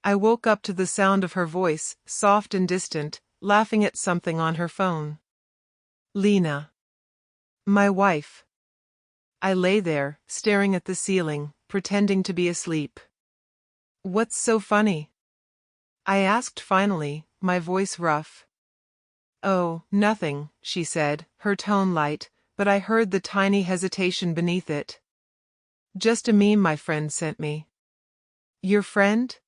I woke up to the sound of her voice, soft and distant, laughing at something on her phone. Lina. My wife. I lay there, staring at the ceiling, pretending to be asleep. What's so funny? I asked finally, my voice rough. Oh, nothing, she said, her tone light, but I heard the tiny hesitation beneath it. Just a meme my friend sent me. Your friend?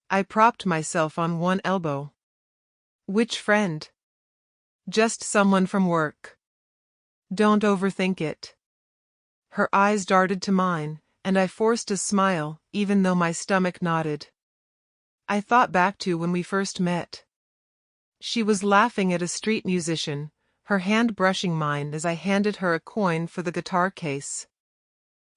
I propped myself on one elbow. Which friend? Just someone from work. Don't overthink it. Her eyes darted to mine, and I forced a smile, even though my stomach knotted. I thought back to when we first met. She was laughing at a street musician, her hand brushing mine as I handed her a coin for the guitar case.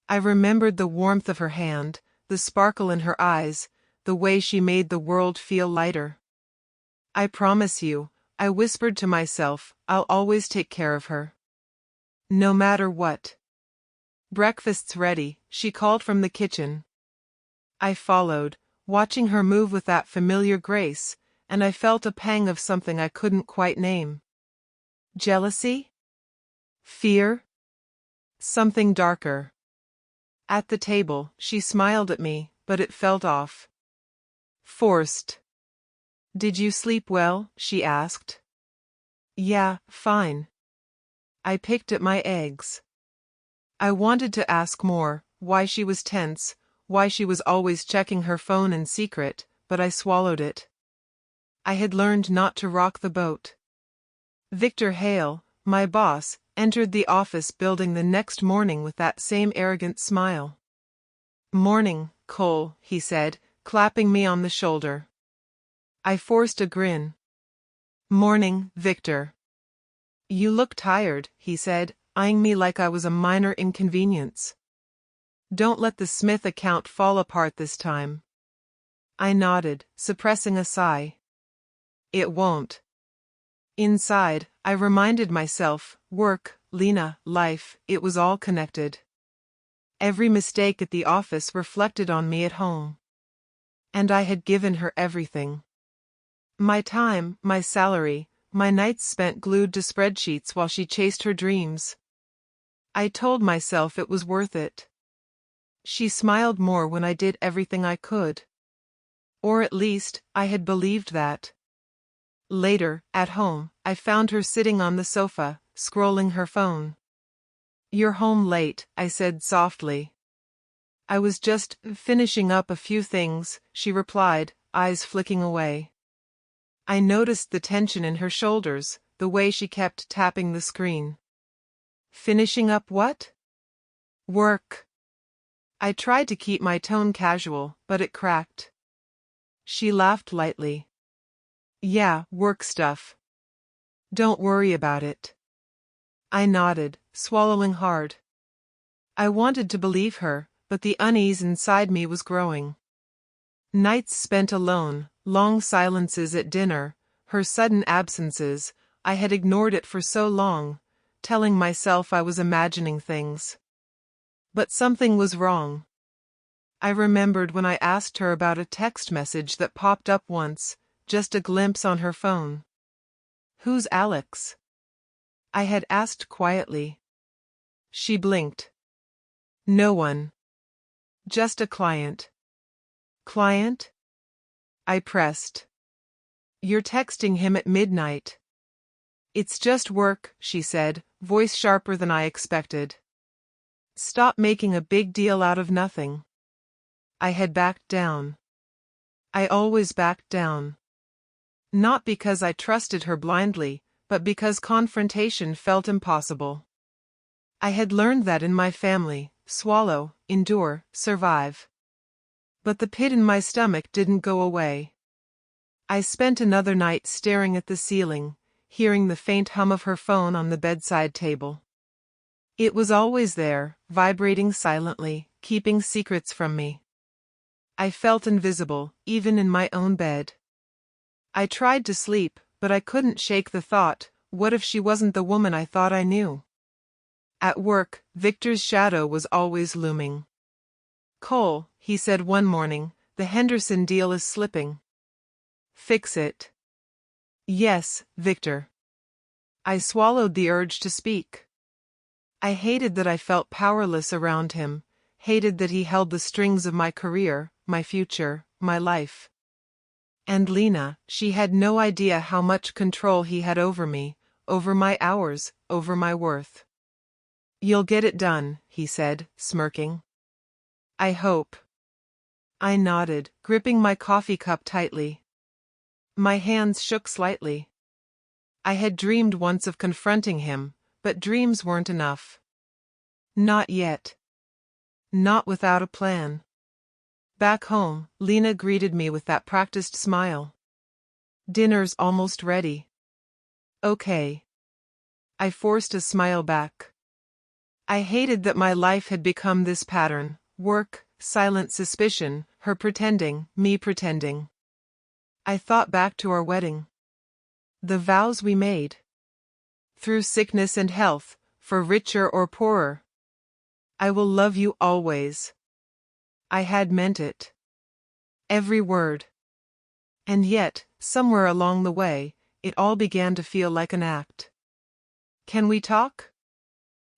I remembered the warmth of her hand, the sparkle in her eyes, the way she made the world feel lighter. I promise you, I whispered to myself, I'll always take care of her. No matter what. Breakfast's ready, she called from the kitchen. I followed, watching her move with that familiar grace, and I felt a pang of something I couldn't quite name. Jealousy? Fear? Something darker. At the table, she smiled at me, but it felt off. Forced. Did you sleep well? She asked. Yeah, fine. I picked at my eggs. I wanted to ask more, why she was tense, why she was always checking her phone in secret, but I swallowed it. I had learned not to rock the boat. Victor Hale, my boss, entered the office building the next morning with that same arrogant smile. Morning, Cole, he said, clapping me on the shoulder. I forced a grin. Morning, Victor. You look tired, he said, eyeing me like I was a minor inconvenience. Don't let the Smith account fall apart this time. I nodded, suppressing a sigh. It won't. Inside, I reminded myself, work, Lina, life, it was all connected. Every mistake at the office reflected on me at home. And I had given her everything. My time, my salary, my nights spent glued to spreadsheets while she chased her dreams. I told myself it was worth it. She smiled more when I did everything I could. Or at least, I had believed that. Later, at home, I found her sitting on the sofa, scrolling her phone. You're home late, I said softly. I was just finishing up a few things, she replied, eyes flicking away. I noticed the tension in her shoulders, the way she kept tapping the screen. Finishing up what? Work. I tried to keep my tone casual, but it cracked. She laughed lightly. Yeah, work stuff. Don't worry about it. I nodded, swallowing hard. I wanted to believe her, but the unease inside me was growing. Nights spent alone, long silences at dinner, her sudden absences, I had ignored it for so long, telling myself I was imagining things. But something was wrong. I remembered when I asked her about a text message that popped up once, just a glimpse on her phone. Who's Alex? I had asked quietly. She blinked. No one. Just a client. Client? I pressed. You're texting him at midnight. It's just work, she said, voice sharper than I expected. Stop making a big deal out of nothing. I had backed down. I always backed down. Not because I trusted her blindly, but because confrontation felt impossible. I had learned that in my family, swallow, endure, survive. But the pit in my stomach didn't go away. I spent another night staring at the ceiling, hearing the faint hum of her phone on the bedside table. It was always there, vibrating silently, keeping secrets from me. I felt invisible, even in my own bed. I tried to sleep, but I couldn't shake the thought, what if she wasn't the woman I thought I knew? At work, Victor's shadow was always looming. Cole, he said one morning, the Henderson deal is slipping. Fix it. Yes, Victor. I swallowed the urge to speak. I hated that I felt powerless around him, hated that he held the strings of my career, my future, my life. And Lina, she had no idea how much control he had over me, over my hours, over my worth. You'll get it done, he said, smirking. I hope. I nodded, gripping my coffee cup tightly. My hands shook slightly. I had dreamed once of confronting him, but dreams weren't enough. Not yet. Not without a plan. Back home, Lina greeted me with that practiced smile. Dinner's almost ready. Okay. I forced a smile back. I hated that my life had become this pattern: work, silent suspicion, her pretending, me pretending. I thought back to our wedding. The vows we made. Through sickness and health, for richer or poorer. I will love you always. I had meant it. Every word. And yet, somewhere along the way, it all began to feel like an act. Can we talk?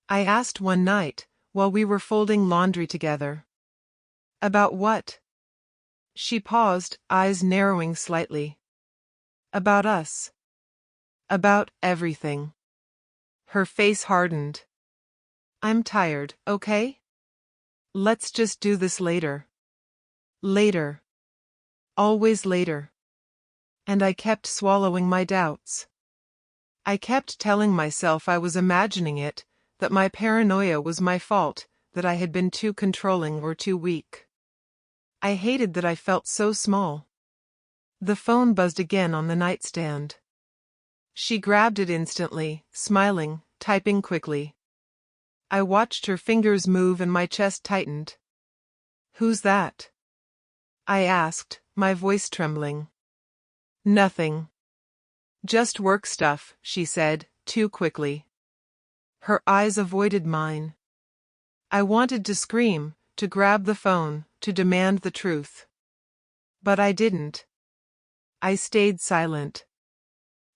I asked one night, while we were folding laundry together. About what? She paused, eyes narrowing slightly. About us. About everything. Her face hardened. I'm tired, okay? Let's just do this later. Later. Always later. And I kept swallowing my doubts. I kept telling myself I was imagining it, that my paranoia was my fault, that I had been too controlling or too weak. I hated that I felt so small. The phone buzzed again on the nightstand. She grabbed it instantly, smiling, typing quickly. I watched her fingers move and my chest tightened. Who's that? I asked, my voice trembling. Nothing. Just work stuff, she said, too quickly. Her eyes avoided mine. I wanted to scream, to grab the phone, to demand the truth. But I didn't. I stayed silent.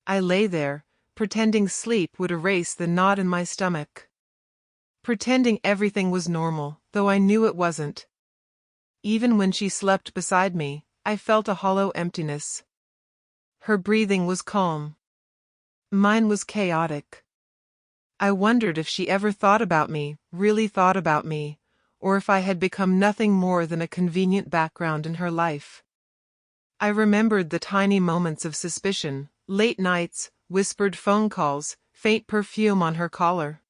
I lay there, pretending sleep would erase the knot in my stomach. Pretending everything was normal, though I knew it wasn't. Even when she slept beside me, I felt a hollow emptiness. Her breathing was calm. Mine was chaotic. I wondered if she ever thought about me, really thought about me, or if I had become nothing more than a convenient background in her life. I remembered the tiny moments of suspicion, late nights, whispered phone calls, faint perfume on her collar.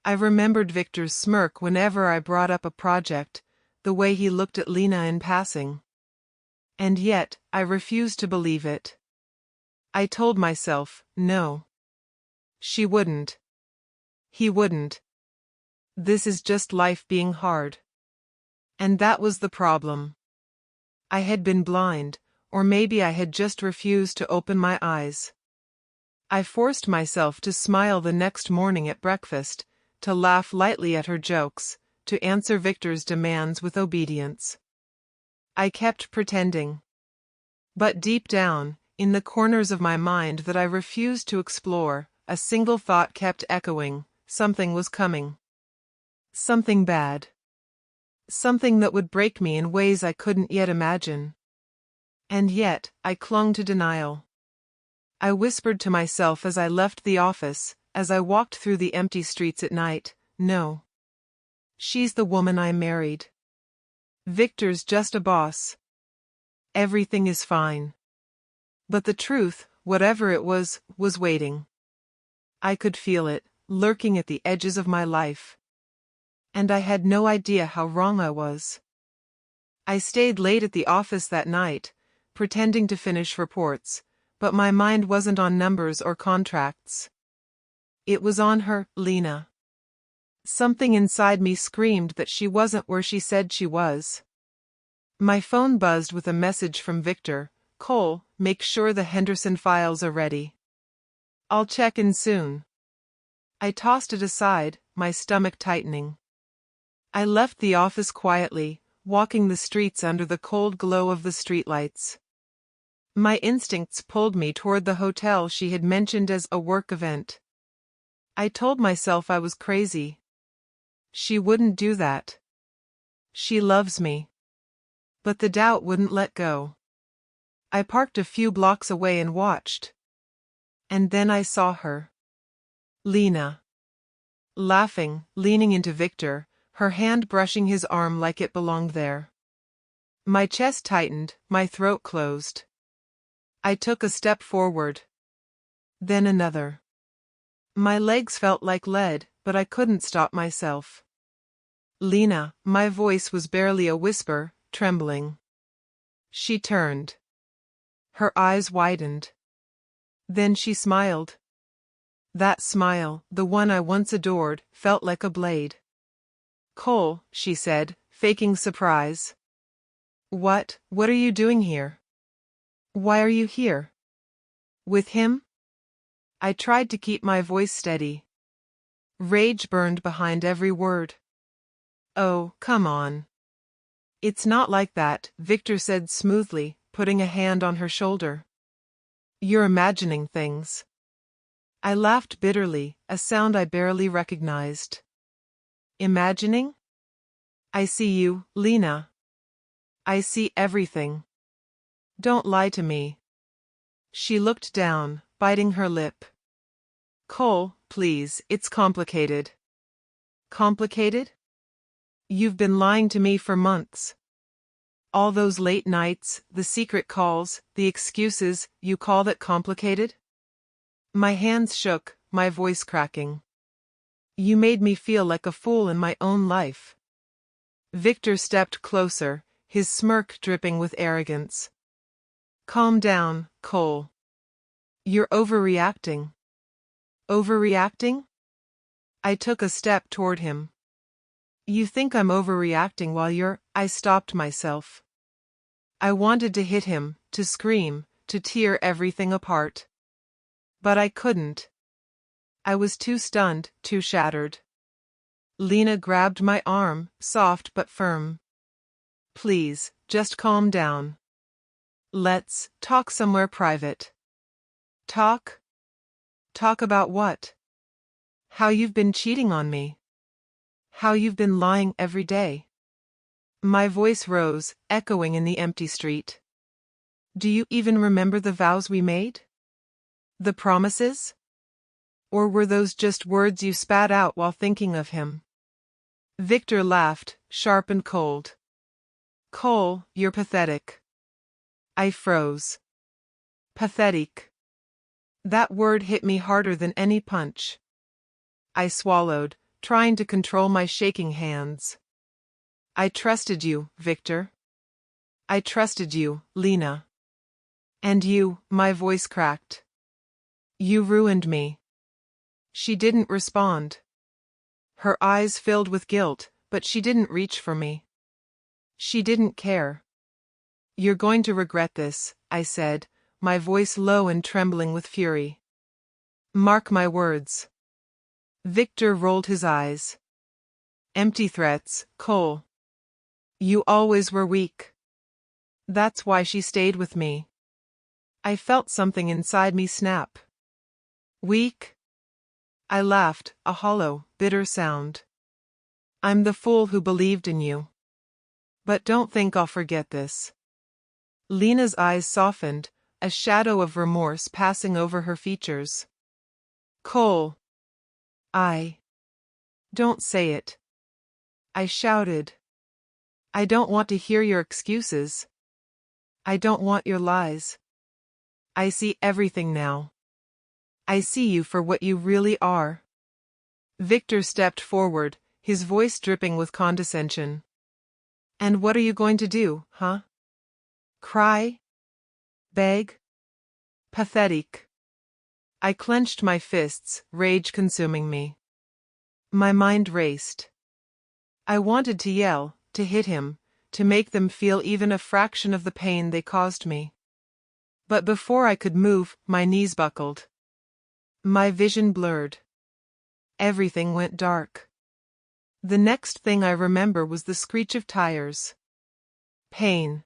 I remembered Victor's smirk whenever I brought up a project, the way he looked at Lina in passing. And yet, I refused to believe it. I told myself, no. She wouldn't. He wouldn't. This is just life being hard. And that was the problem. I had been blind, or maybe I had just refused to open my eyes. I forced myself to smile the next morning at breakfast, to laugh lightly at her jokes, to answer Victor's demands with obedience. I kept pretending. But deep down, in the corners of my mind that I refused to explore, a single thought kept echoing: something was coming. Something bad. Something that would break me in ways I couldn't yet imagine. And yet, I clung to denial. I whispered to myself as I left the office, as I walked through the empty streets at night, no. She's the woman I married. Victor's just a boss. Everything is fine. But the truth, whatever it was waiting. I could feel it, lurking at the edges of my life. And I had no idea how wrong I was. I stayed late at the office that night, pretending to finish reports, but my mind wasn't on numbers or contracts. It was on her, Lina. Something inside me screamed that she wasn't where she said she was. My phone buzzed with a message from Victor: Cole, make sure the Henderson files are ready. I'll check in soon. I tossed it aside, my stomach tightening. I left the office quietly, walking the streets under the cold glow of the streetlights. My instincts pulled me toward the hotel she had mentioned as a work event. I told myself I was crazy. She wouldn't do that. She loves me. But the doubt wouldn't let go. I parked a few blocks away and watched. And then I saw her. Lina. Laughing, leaning into Victor, her hand brushing his arm like it belonged there. My chest tightened, my throat closed. I took a step forward. Then another. My legs felt like lead, but I couldn't stop myself. Lina, my voice was barely a whisper, trembling. She turned. Her eyes widened. Then she smiled. That smile, the one I once adored, felt like a blade. Cole, she said, faking surprise. What are you doing here? Why are you here? With him? I tried to keep my voice steady. Rage burned behind every word. Oh, come on. It's not like that, Victor said smoothly, putting a hand on her shoulder. You're imagining things. I laughed bitterly, a sound I barely recognized. Imagining? I see you, Lina. I see everything. Don't lie to me. She looked down, biting her lip. Cole, please, it's complicated. Complicated? You've been lying to me for months. All those late nights, the secret calls, the excuses, you call that complicated? My hands shook, my voice cracking. You made me feel like a fool in my own life. Victor stepped closer, his smirk dripping with arrogance. Calm down, Cole. You're overreacting. Overreacting? I took a step toward him. You think I'm overreacting while I stopped myself. I wanted to hit him, to scream, to tear everything apart. But I couldn't. I was too stunned, too shattered. Lina grabbed my arm, soft but firm. Please, just calm down. Let's talk somewhere private. Talk? Talk about what? How you've been cheating on me. How you've been lying every day. My voice rose, echoing in the empty street. Do you even remember the vows we made? The promises? Or were those just words you spat out while thinking of him? Victor laughed, sharp and cold. Cole, you're pathetic. I froze. Pathetic. That word hit me harder than any punch. I swallowed, trying to control my shaking hands. I trusted you, Victor. I trusted you, Lina. And you, my voice cracked. You ruined me. She didn't respond. Her eyes filled with guilt, but she didn't reach for me. She didn't care. You're going to regret this, I said, my voice low and trembling with fury. Mark my words. Victor rolled his eyes. Empty threats, Cole. You always were weak. That's why she stayed with me. I felt something inside me snap. Weak? I laughed, a hollow, bitter sound. I'm the fool who believed in you. But don't think I'll forget this. Lina's eyes softened, a shadow of remorse passing over her features. Cole. Don't say it. I shouted. I don't want to hear your excuses. I don't want your lies. I see everything now. I see you for what you really are. Victor stepped forward, his voice dripping with condescension. And what are you going to do, huh? Cry? Beg? Pathetic. I clenched my fists, rage consuming me. My mind raced. I wanted to yell, to hit him, to make them feel even a fraction of the pain they caused me. But before I could move, my knees buckled. My vision blurred. Everything went dark. The next thing I remember was the screech of tires. Pain.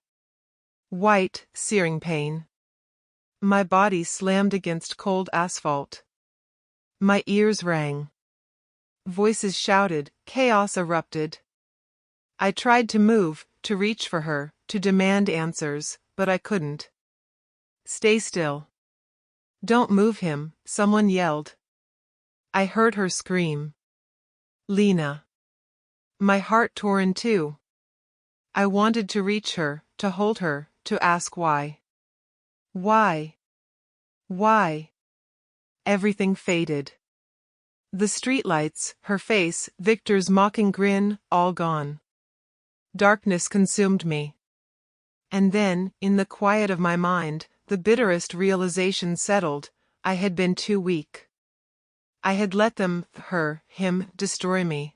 White, searing pain. My body slammed against cold asphalt. My ears rang. Voices shouted, chaos erupted. I tried to move, to reach for her, to demand answers, but I couldn't. Stay still. Don't move him, someone yelled. I heard her scream. Lina. My heart tore in two. I wanted to reach her, to hold her, to ask why. Why? Why? Everything faded. The streetlights, her face, Victor's mocking grin, all gone. Darkness consumed me. And then, in the quiet of my mind, the bitterest realization settled: I had been too weak. I had let them, her, him, destroy me.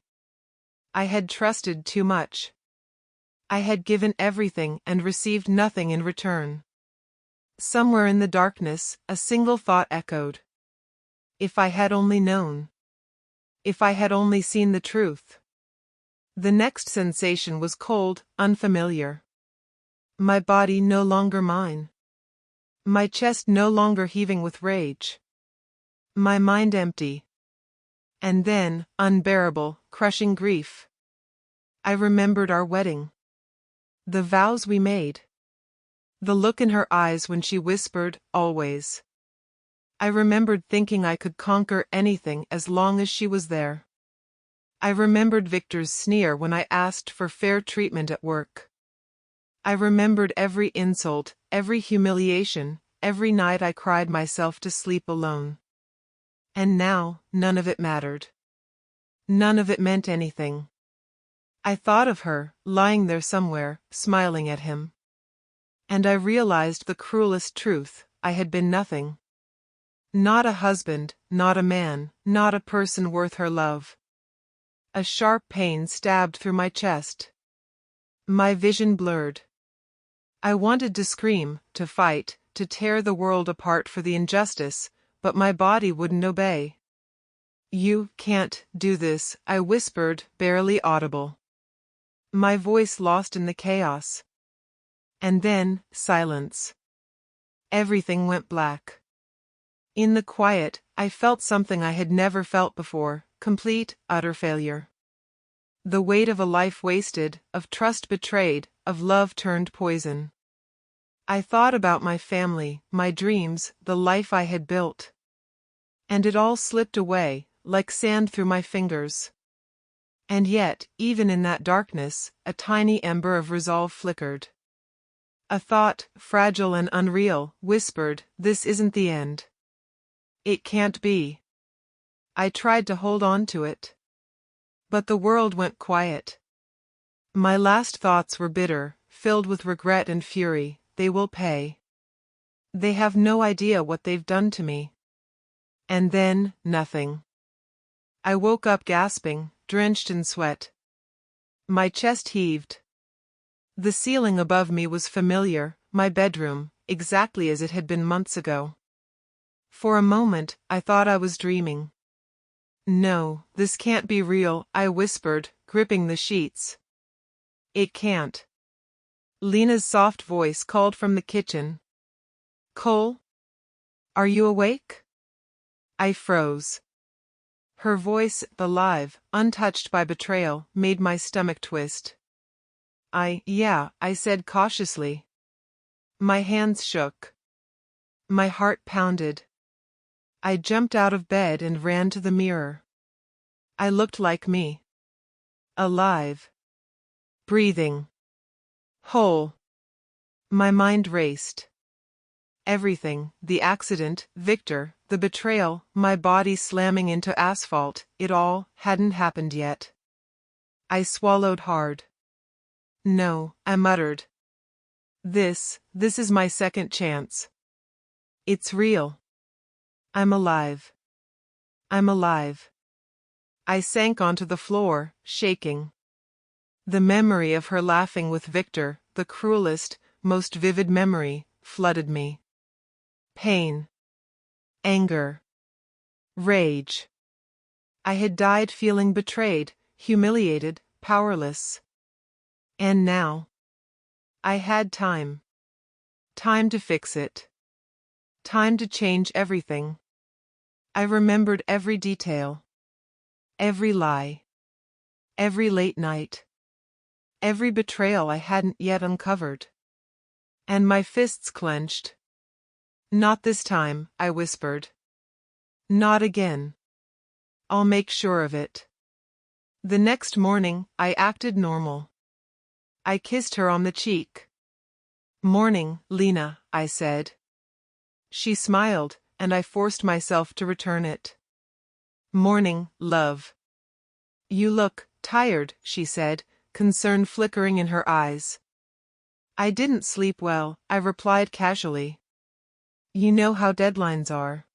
I had trusted too much. I had given everything and received nothing in return. Somewhere in the darkness, a single thought echoed. If I had only known. If I had only seen the truth. The next sensation was cold, unfamiliar. My body no longer mine. My chest no longer heaving with rage. My mind empty. And then, unbearable, crushing grief. I remembered our wedding. The vows we made. The look in her eyes when she whispered, always. I remembered thinking I could conquer anything as long as she was there. I remembered Victor's sneer when I asked for fair treatment at work. I remembered every insult, every humiliation, every night I cried myself to sleep alone. And now, none of it mattered. None of it meant anything. I thought of her, lying there somewhere, smiling at him. And I realized the cruelest truth: I had been nothing. Not a husband, not a man, not a person worth her love. A sharp pain stabbed through my chest. My vision blurred. I wanted to scream, to fight, to tear the world apart for the injustice, but my body wouldn't obey. You can't do this, I whispered, barely audible. My voice lost in the chaos. And then, silence. Everything went black. In the quiet, I felt something I had never felt before: complete, utter failure. The weight of a life wasted, of trust betrayed, of love turned poison. I thought about my family, my dreams, the life I had built. And it all slipped away, like sand through my fingers. And yet, even in that darkness, a tiny ember of resolve flickered. A thought, fragile and unreal, whispered, this isn't the end. It can't be. I tried to hold on to it. But the world went quiet. My last thoughts were bitter, filled with regret and fury. They will pay. They have no idea what they've done to me. And then, nothing. I woke up gasping, drenched in sweat. My chest heaved. The ceiling above me was familiar, my bedroom, exactly as it had been months ago. For a moment, I thought I was dreaming. No, this can't be real, I whispered, gripping the sheets. It can't. Lina's soft voice called from the kitchen. Cole? Are you awake? I froze. Her voice, alive, untouched by betrayal, made my stomach twist. Yeah, I said cautiously. My hands shook. My heart pounded. I jumped out of bed and ran to the mirror. I looked like me. Alive. Breathing. Whole. My mind raced. Everything, the accident, Victor, the betrayal, my body slamming into asphalt, it all hadn't happened yet. I swallowed hard. No, I muttered. This is my second chance. It's real. I'm alive. I'm alive. I sank onto the floor, shaking. The memory of her laughing with Victor, the cruelest, most vivid memory, flooded me. Pain. Anger. Rage. I had died feeling betrayed, humiliated, powerless. And now, I had time. Time to fix it. Time to change everything. I remembered every detail. Every lie. Every late night. Every betrayal I hadn't yet uncovered. And my fists clenched. Not this time, I whispered. Not again. I'll make sure of it. The next morning, I acted normal. I kissed her on the cheek. Morning, Lina, I said. She smiled, and I forced myself to return it. Morning, love. You look tired, she said, concern flickering in her eyes. I didn't sleep well, I replied casually. You know how deadlines are.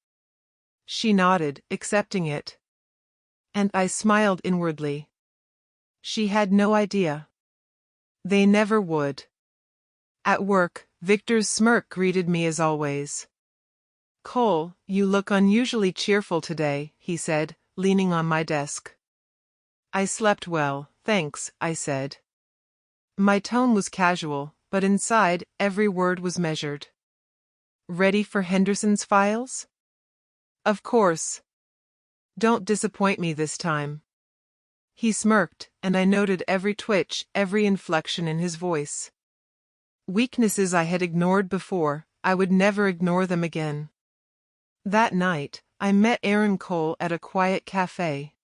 She nodded, accepting it. And I smiled inwardly. She had no idea. They never would. At work, Victor's smirk greeted me as always. Cole, you look unusually cheerful today, he said, leaning on my desk. I slept well, thanks, I said. My tone was casual, but inside, every word was measured. Ready for Henderson's files? Of course. Don't disappoint me this time. He smirked, and I noted every twitch, every inflection in his voice. Weaknesses I had ignored before, I would never ignore them again. That night, I met Aaron Cole at a quiet cafe.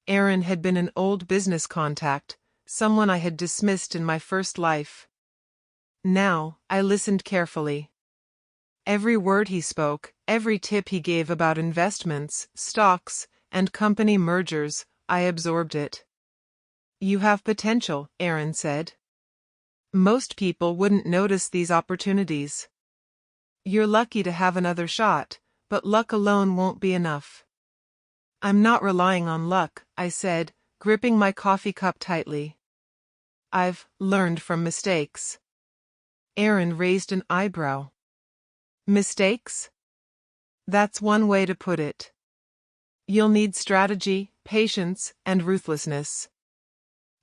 Aaron had been an old business contact, someone I had dismissed in my first life. Now, I listened carefully. Every word he spoke, every tip he gave about investments, stocks, and company mergers, I absorbed it. You have potential, Aaron said. Most people wouldn't notice these opportunities. You're lucky to have another shot, but luck alone won't be enough. I'm not relying on luck, I said, gripping my coffee cup tightly. I've learned from mistakes. Aaron raised an eyebrow. Mistakes? That's one way to put it. You'll need strategy, patience, and ruthlessness.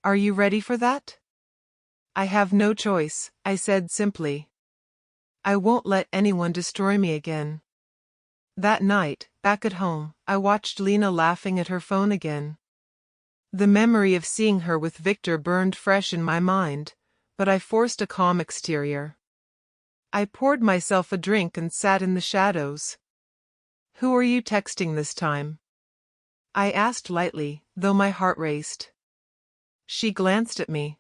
Are you ready for that? I have no choice, I said simply. I won't let anyone destroy me again. That night, back at home, I watched Lina laughing at her phone again. The memory of seeing her with Victor burned fresh in my mind, but I forced a calm exterior. I poured myself a drink and sat in the shadows. Who are you texting this time? I asked lightly, though my heart raced. She glanced at me.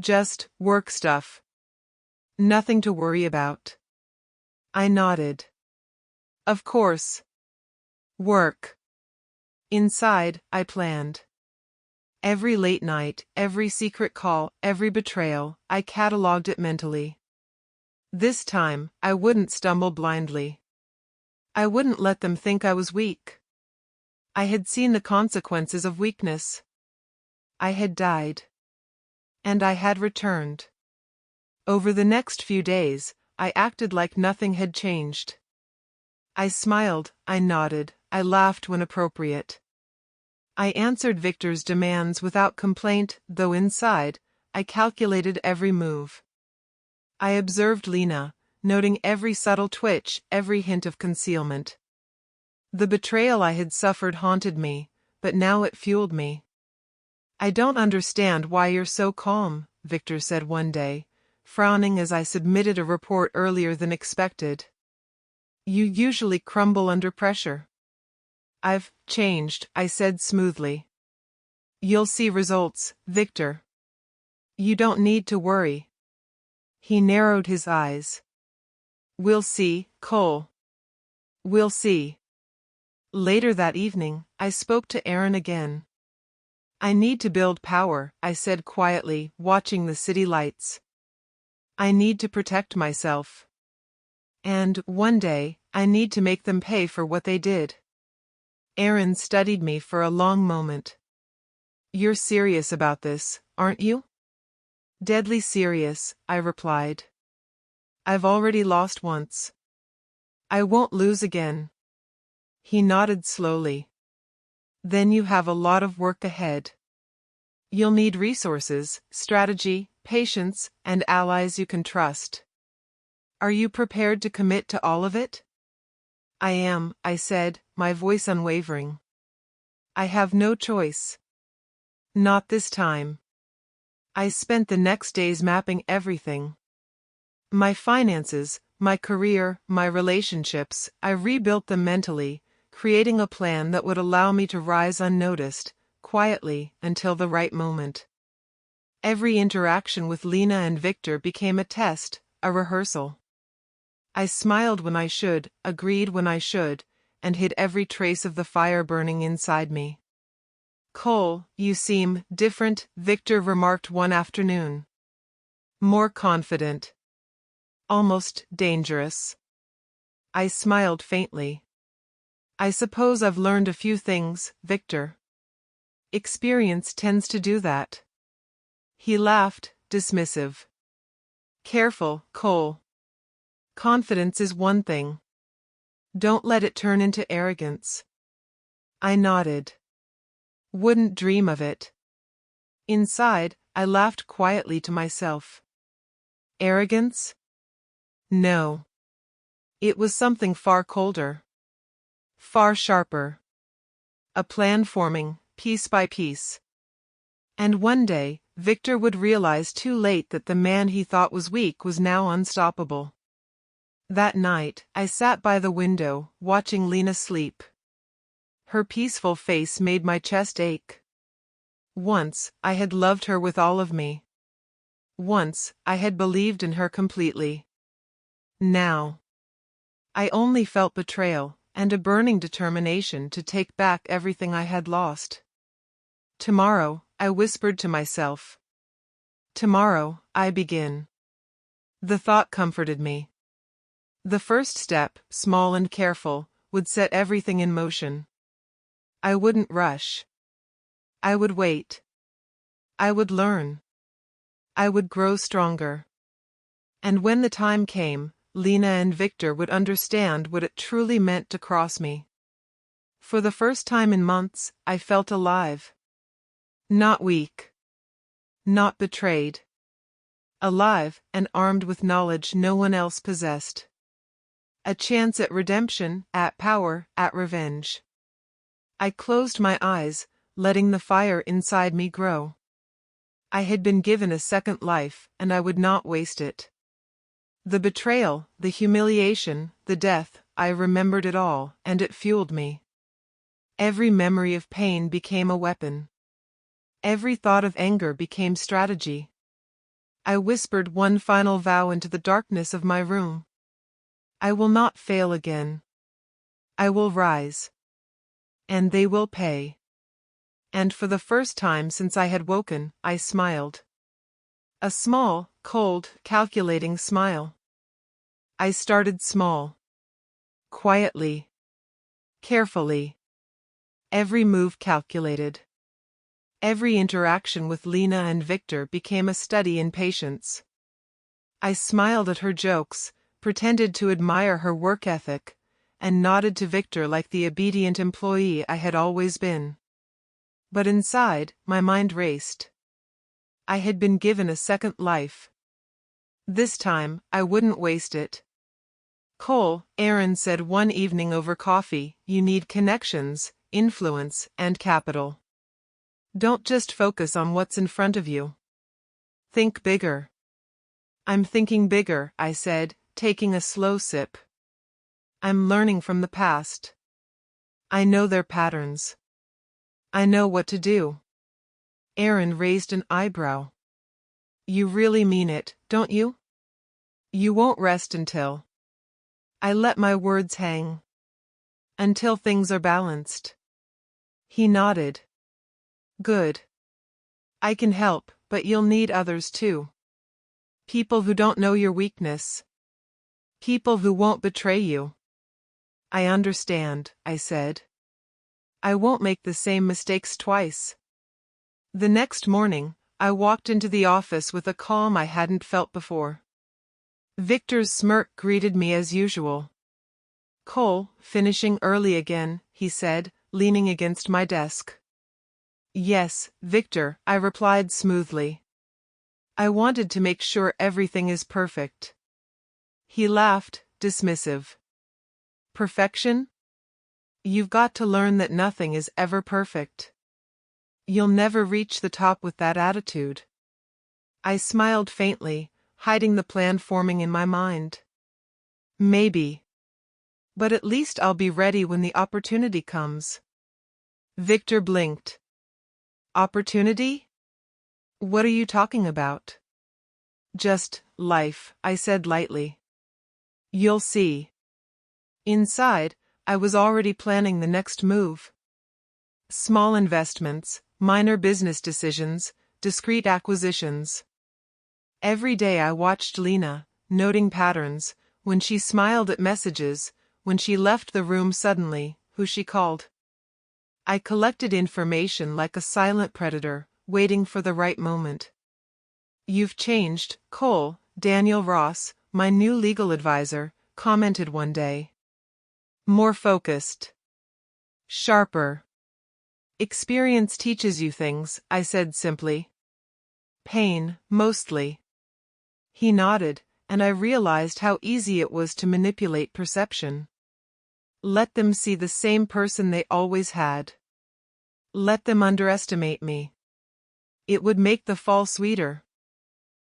Just work stuff. Nothing to worry about. I nodded. Of course. Work. Inside, I planned. Every late night, every secret call, every betrayal, I catalogued it mentally. This time, I wouldn't stumble blindly. I wouldn't let them think I was weak. I had seen the consequences of weakness. I had died. And I had returned. Over the next few days, I acted like nothing had changed. I smiled, I nodded, I laughed when appropriate. I answered Victor's demands without complaint, though inside, I calculated every move. I observed Lina, noting every subtle twitch, every hint of concealment. The betrayal I had suffered haunted me, but now it fueled me. I don't understand why you're so calm, Victor said one day, frowning as I submitted a report earlier than expected. You usually crumble under pressure. I've changed, I said smoothly. You'll see results, Victor. You don't need to worry. He narrowed his eyes. We'll see, Cole. We'll see. Later that evening, I spoke to Aaron again. I need to build power, I said quietly, watching the city lights. I need to protect myself. And, one day, I need to make them pay for what they did. Aaron studied me for a long moment. You're serious about this, aren't you? Deadly serious, I replied. I've already lost once. I won't lose again. He nodded slowly. Then you have a lot of work ahead. You'll need resources, strategy, patience, and allies you can trust. Are you prepared to commit to all of it? I am, I said, my voice unwavering. I have no choice. Not this time. I spent the next days mapping everything. My finances, my career, my relationships. I rebuilt them mentally, creating a plan that would allow me to rise unnoticed, quietly, until the right moment. Every interaction with Lina and Victor became a test, a rehearsal. I smiled when I should, agreed when I should, and hid every trace of the fire burning inside me. Cole, you seem different, Victor remarked one afternoon. More confident. Almost dangerous. I smiled faintly. I suppose I've learned a few things, Victor. Experience tends to do that. He laughed, dismissive. Careful, Cole. Confidence is one thing. Don't let it turn into arrogance. I nodded. Wouldn't dream of it. Inside, I laughed quietly to myself. Arrogance? No. It was something far colder. Far sharper. A plan forming, piece by piece. And one day, Victor would realize too late that the man he thought was weak was now unstoppable. That night, I sat by the window, watching Lina sleep. Her peaceful face made my chest ache. Once, I had loved her with all of me. Once, I had believed in her completely. Now, I only felt betrayal, and a burning determination to take back everything I had lost. Tomorrow, I whispered to myself. Tomorrow, I begin. The thought comforted me. The first step, small and careful, would set everything in motion. I wouldn't rush. I would wait. I would learn. I would grow stronger. And when the time came, Lina and Victor would understand what it truly meant to cross me. For the first time in months, I felt alive. Not weak. Not betrayed. Alive and armed with knowledge no one else possessed. A chance at redemption, at power, at revenge. I closed my eyes, letting the fire inside me grow. I had been given a second life, and I would not waste it. The betrayal, the humiliation, the death, I remembered it all, and it fueled me. Every memory of pain became a weapon. Every thought of anger became strategy. I whispered one final vow into the darkness of my room. I will not fail again. I will rise. And they will pay. And for the first time since I had woken, I smiled. A small, cold, calculating smile. I started small. Quietly. Carefully. Every move calculated. Every interaction with Lina and Victor became a study in patience. I smiled at her jokes, pretended to admire her work ethic, and nodded to Victor like the obedient employee I had always been. But inside, my mind raced. I had been given a second life. This time, I wouldn't waste it. Cole, Aaron said one evening over coffee, you need connections, influence, and capital. Don't just focus on what's in front of you. Think bigger. I'm thinking bigger, I said, taking a slow sip. I'm learning from the past. I know their patterns. I know what to do. Aaron raised an eyebrow. You really mean it, don't you? You won't rest until. I let my words hang. Until things are balanced. He nodded. Good. I can help, but you'll need others too. People who don't know your weakness. People who won't betray you. I understand, I said. I won't make the same mistakes twice. The next morning, I walked into the office with a calm I hadn't felt before. Victor's smirk greeted me as usual. Cole, finishing early again, he said, leaning against my desk. Yes, Victor, I replied smoothly. I wanted to make sure everything is perfect. He laughed, dismissive. Perfection? You've got to learn that nothing is ever perfect. You'll never reach the top with that attitude. I smiled faintly, hiding the plan forming in my mind. Maybe. But at least I'll be ready when the opportunity comes. Victor blinked. Opportunity? What are you talking about? Just life, I said lightly. You'll see. Inside, I was already planning the next move. Small investments, minor business decisions, discreet acquisitions. Every day I watched Lina, noting patterns, when she smiled at messages, when she left the room suddenly, who she called. I collected information like a silent predator, waiting for the right moment. You've changed, Cole, Daniel Ross, my new legal advisor, commented one day. More focused. Sharper. Experience teaches you things, I said simply. Pain, mostly. He nodded, and I realized how easy it was to manipulate perception. Let them see the same person they always had. Let them underestimate me. It would make the fall sweeter.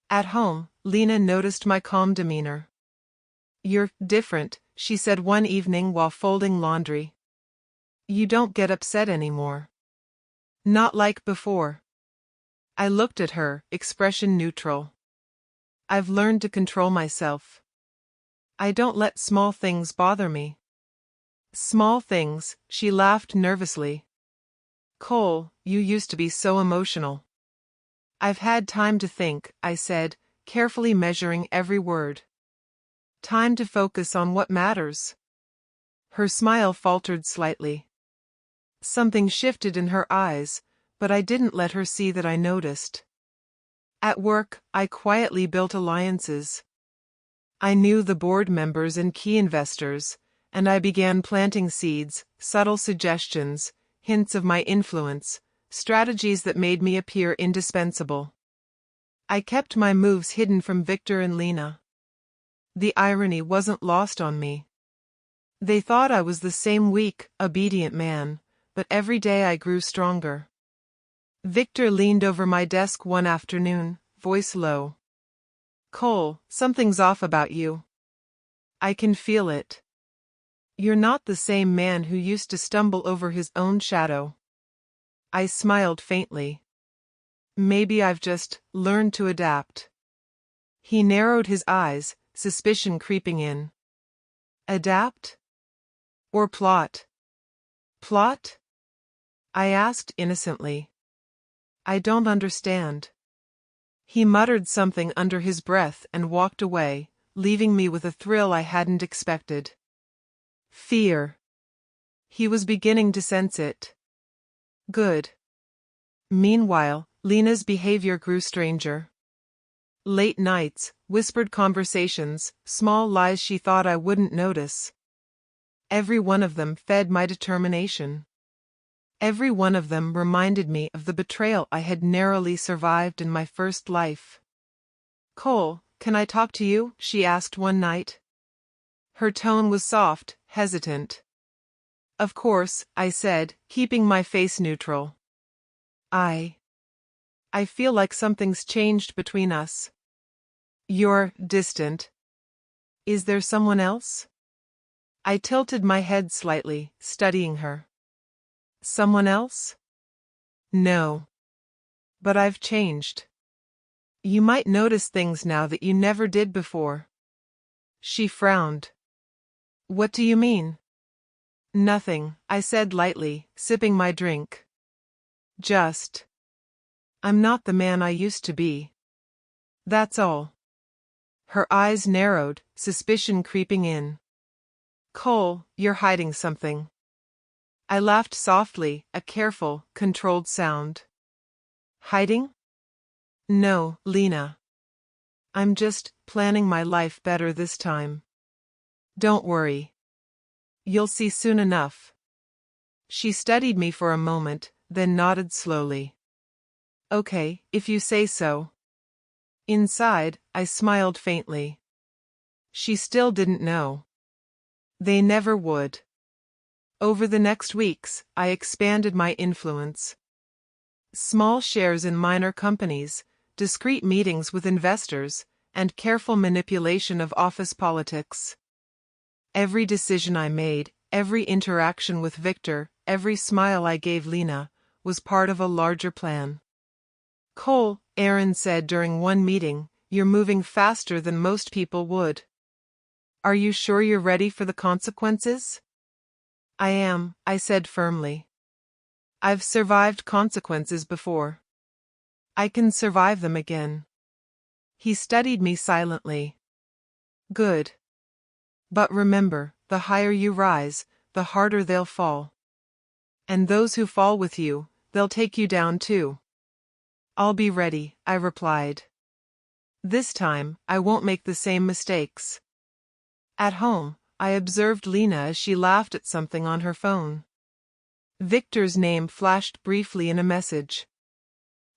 At home, Lina noticed my calm demeanor. You're different, she said one evening while folding laundry. You don't get upset anymore. Not like before. I looked at her, expression neutral. I've learned to control myself. I don't let small things bother me. Small things, she laughed nervously. Cole, you used to be so emotional. I've had time to think, I said, carefully measuring every word. Time to focus on what matters. Her smile faltered slightly. Something shifted in her eyes, but I didn't let her see that I noticed. At work, I quietly built alliances. I knew the board members and key investors, and I began planting seeds, subtle suggestions, hints of my influence, strategies that made me appear indispensable. I kept my moves hidden from Victor and Lina. The irony wasn't lost on me. They thought I was the same weak, obedient man, but every day I grew stronger. Victor leaned over my desk one afternoon, voice low. Cole, something's off about you. I can feel it. You're not the same man who used to stumble over his own shadow. I smiled faintly. Maybe I've just learned to adapt. He narrowed his eyes, suspicion creeping in. Adapt? Or plot? Plot? I asked innocently. I don't understand. He muttered something under his breath and walked away, leaving me with a thrill I hadn't expected. Fear. He was beginning to sense it. Good. Meanwhile, Lina's behavior grew stranger. Late nights, whispered conversations, small lies she thought I wouldn't notice. Every one of them fed my determination. Every one of them reminded me of the betrayal I had narrowly survived in my first life. Cole, can I talk to you? She asked one night. Her tone was soft, hesitant. Of course, I said, keeping my face neutral. I feel like something's changed between us. You're distant. Is there someone else? I tilted my head slightly, studying her. Someone else? No. But I've changed. You might notice things now that you never did before. She frowned. What do you mean? Nothing, I said lightly, sipping my drink. Just. I'm not the man I used to be. That's all. Her eyes narrowed, suspicion creeping in. Cole, you're hiding something. I laughed softly, a careful, controlled sound. Hiding? No, Lina. I'm just planning my life better this time. Don't worry. You'll see soon enough. She studied me for a moment, then nodded slowly. Okay, if you say so. Inside, I smiled faintly. She still didn't know. They never would. Over the next weeks, I expanded my influence. Small shares in minor companies, discreet meetings with investors, and careful manipulation of office politics. Every decision I made, every interaction with Victor, every smile I gave Lina, was part of a larger plan. "Cole," Aaron said during one meeting, "you're moving faster than most people would. Are you sure you're ready for the consequences?" "I am," I said firmly. "I've survived consequences before. I can survive them again." He studied me silently. "Good. But remember, the higher you rise, the harder they'll fall. And those who fall with you, they'll take you down too." "I'll be ready," I replied. "This time, I won't make the same mistakes." At home, I observed Lina as she laughed at something on her phone. Victor's name flashed briefly in a message.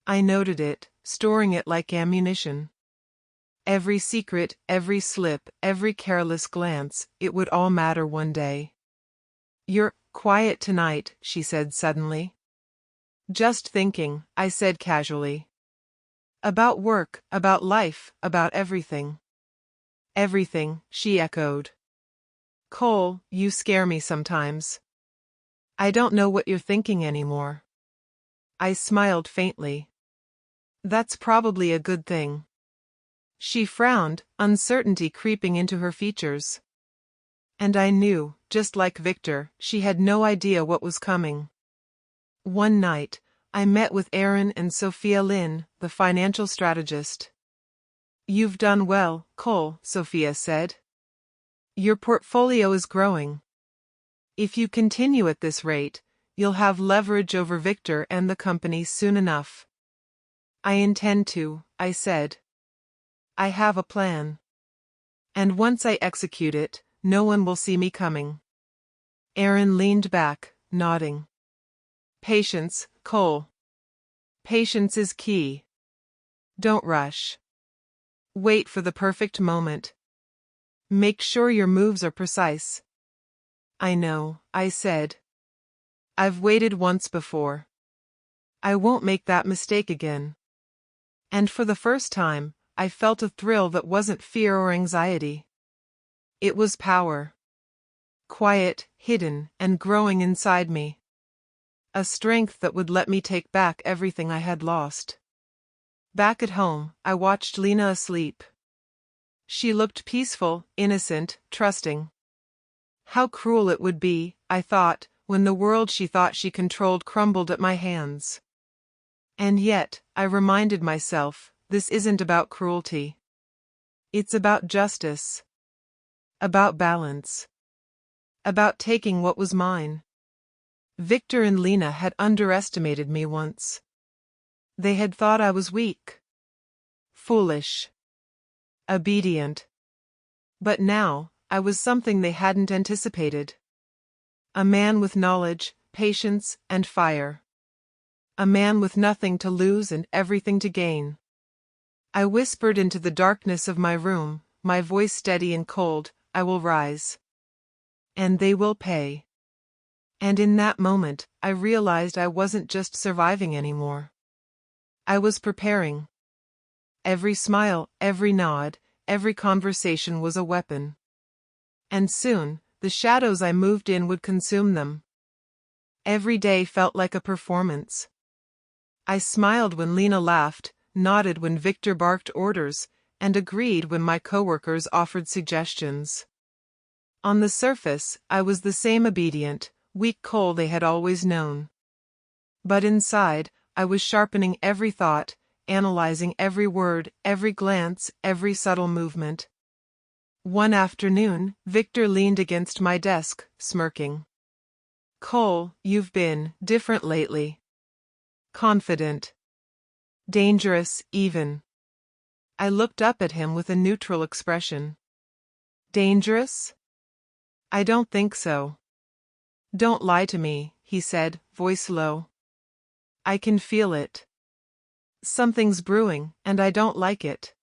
I noted it, storing it like ammunition. Every secret, every slip, every careless glance, it would all matter one day. "You're quiet tonight," she said suddenly. "Just thinking," I said casually. "About work, about life, about everything." "Everything," she echoed. "Cole, you scare me sometimes. I don't know what you're thinking anymore." I smiled faintly. "That's probably a good thing." She frowned, uncertainty creeping into her features. And I knew, just like Victor, she had no idea what was coming. One night, I met with Aaron and Sophia Lynn, the financial strategist. "You've done well, Cole," Sophia said. "Your portfolio is growing. If you continue at this rate, you'll have leverage over Victor and the company soon enough." "I intend to," I said. "I have a plan. And once I execute it, no one will see me coming." Aaron leaned back, nodding. "Patience, Cole. Patience is key. Don't rush. Wait for the perfect moment. Make sure your moves are precise." "I know," I said. "I've waited once before. I won't make that mistake again." And for the first time, I felt a thrill that wasn't fear or anxiety. It was power. Quiet, hidden, and growing inside me. A strength that would let me take back everything I had lost. Back at home, I watched Lina asleep. She looked peaceful, innocent, trusting. How cruel it would be, I thought, when the world she thought she controlled crumbled at my hands. And yet, I reminded myself, this isn't about cruelty. It's about justice. About balance. About taking what was mine. Victor and Lina had underestimated me once. They had thought I was weak. Foolish. Obedient. But now, I was something they hadn't anticipated. A man with knowledge, patience, and fire. A man with nothing to lose and everything to gain. I whispered into the darkness of my room, my voice steady and cold, "I will rise. And they will pay." And in that moment, I realized I wasn't just surviving anymore. I was preparing. Every smile, every nod, every conversation was a weapon. And soon, the shadows I moved in would consume them. Every day felt like a performance. I smiled when Lina laughed, nodded when Victor barked orders, and agreed when my coworkers offered suggestions. On the surface, I was the same obedient, weak Cole they had always known. But inside, I was sharpening every thought, analyzing every word, every glance, every subtle movement. One afternoon, Victor leaned against my desk, smirking. "Cole, you've been different lately. Confident. Dangerous, even." I looked up at him with a neutral expression. "Dangerous? I don't think so." "Don't lie to me," he said, voice low. "I can feel it. Something's brewing, and I don't like it."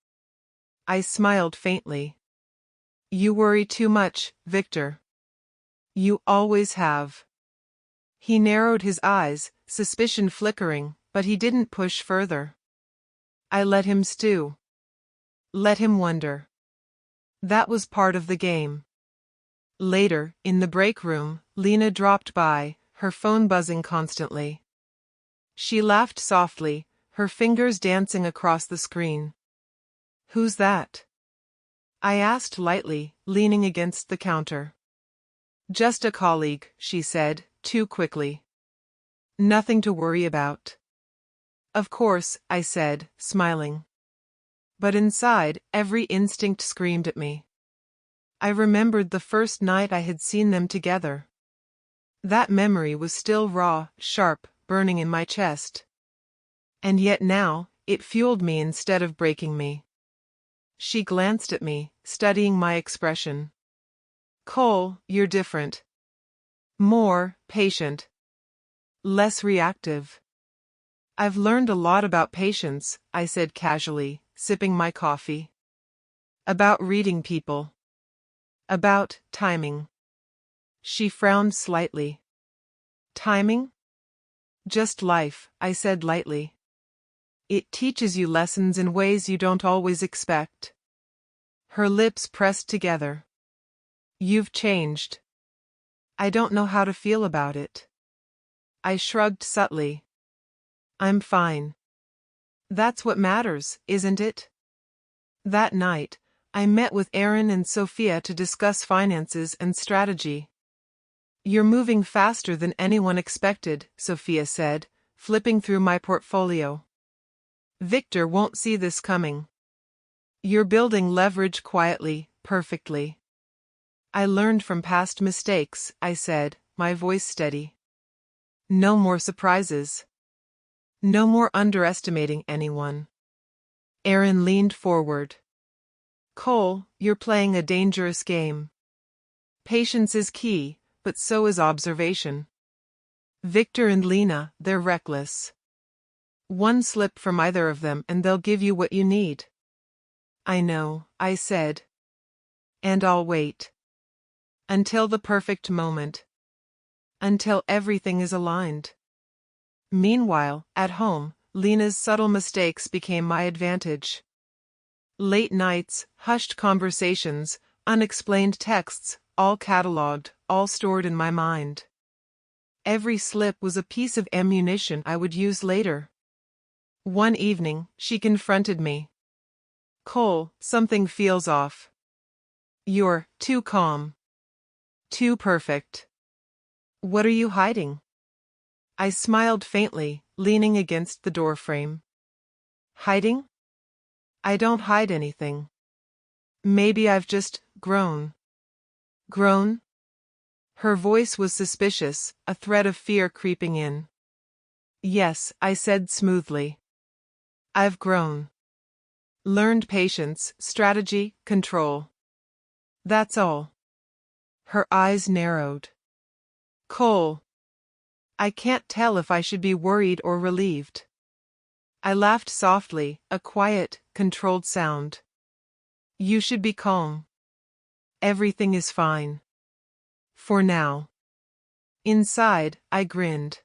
I smiled faintly. You worry too much, Victor. You always have. He narrowed his eyes, suspicion flickering, but he didn't push further. I let him stew. Let him wonder. That was part of the game. Later, in the break room, Lina dropped by, her phone buzzing constantly. She laughed softly, her fingers dancing across the screen. Who's that? I asked lightly, leaning against the counter. Just a colleague, she said, too quickly. Nothing to worry about. Of course, I said, smiling. But inside, every instinct screamed at me. I remembered the first night I had seen them together. That memory was still raw, sharp, burning in my chest. And yet now, it fueled me instead of breaking me. She glanced at me, studying my expression. Cole, you're different. More patient. Less reactive. I've learned a lot about patience, I said casually, sipping my coffee. About reading people. About timing. She frowned slightly. Timing? Just life, I said lightly. It teaches you lessons in ways you don't always expect. Her lips pressed together. You've changed. I don't know how to feel about it. I shrugged subtly. I'm fine. That's what matters, isn't it? That night, I met with Aaron and Sophia to discuss finances and strategy. You're moving faster than anyone expected, Sophia said, flipping through my portfolio. Victor won't see this coming. You're building leverage quietly, perfectly. I learned from past mistakes, I said, my voice steady. No more surprises. No more underestimating anyone. Aaron leaned forward. Cole, you're playing a dangerous game. Patience is key, but so is observation. Victor and Lina, they're reckless. One slip from either of them and they'll give you what you need. I know, I said. And I'll wait. Until the perfect moment. Until everything is aligned. Meanwhile, at home, Lina's subtle mistakes became my advantage. Late nights, hushed conversations, unexplained texts, all catalogued, all stored in my mind. Every slip was a piece of ammunition I would use later. One evening, she confronted me. Cole, something feels off. You're too calm. Too perfect. What are you hiding? I smiled faintly, leaning against the doorframe. Hiding? I don't hide anything. Maybe I've just grown. Grown? Her voice was suspicious, a thread of fear creeping in. Yes, I said smoothly. I've grown. Learned patience, strategy, control. That's all. Her eyes narrowed. Cole. I can't tell if I should be worried or relieved. I laughed softly, a quiet, controlled sound. You should be calm. Everything is fine. For now. Inside, I grinned.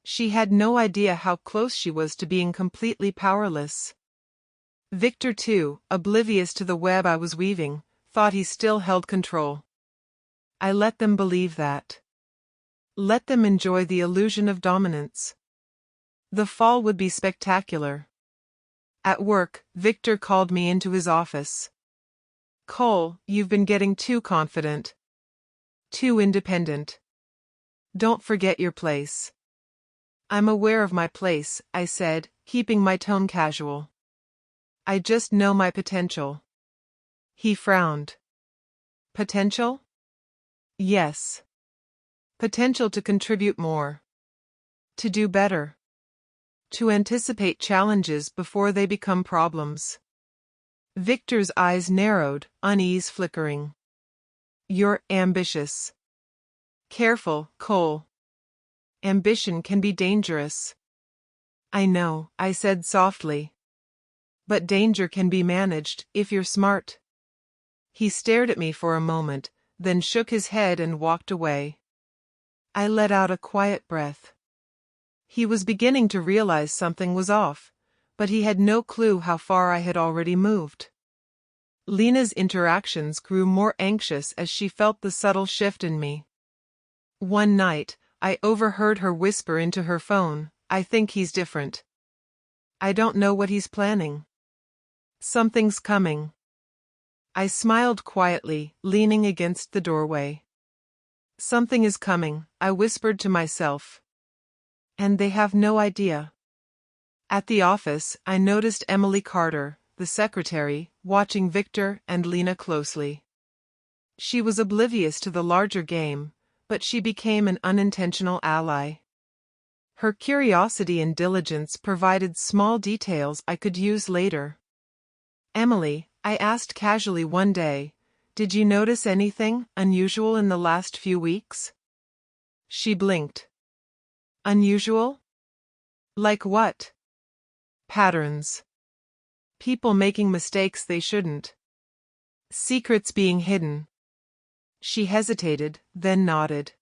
She had no idea how close she was to being completely powerless. Victor, too, oblivious to the web I was weaving, thought he still held control. I let them believe that. Let them enjoy the illusion of dominance. The fall would be spectacular. At work, Victor called me into his office. Cole, you've been getting too confident. Too independent. Don't forget your place. I'm aware of my place, I said, keeping my tone casual. I just know my potential. He frowned. Potential? Yes. Potential to contribute more. To do better. To anticipate challenges before they become problems. Victor's eyes narrowed, unease flickering. You're ambitious. Careful, Cole. Ambition can be dangerous. I know, I said softly. But danger can be managed, if you're smart. He stared at me for a moment, then shook his head and walked away. I let out a quiet breath. He was beginning to realize something was off, but he had no clue how far I had already moved. Lina's interactions grew more anxious as she felt the subtle shift in me. One night, I overheard her whisper into her phone, "I think he's different. I don't know what he's planning. Something's coming." I smiled quietly, leaning against the doorway. "Something is coming," I whispered to myself. "And they have no idea." At the office, I noticed Emily Carter, the secretary, watching Victor and Lina closely. She was oblivious to the larger game, but she became an unintentional ally. Her curiosity and diligence provided small details I could use later. "Emily," I asked casually one day, "did you notice anything unusual in the last few weeks?" She blinked. "Unusual? Like what?" "Patterns. People making mistakes they shouldn't. Secrets being hidden." She hesitated, then nodded.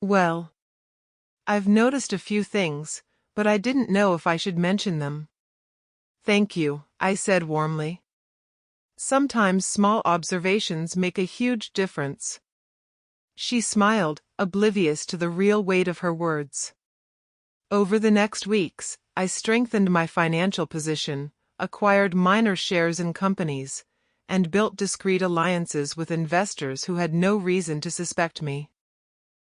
"Well, I've noticed a few things, but I didn't know if I should mention them." "Thank you," I said warmly. "Sometimes small observations make a huge difference." She smiled, oblivious to the real weight of her words. Over the next weeks, I strengthened my financial position, acquired minor shares in companies, and built discreet alliances with investors who had no reason to suspect me.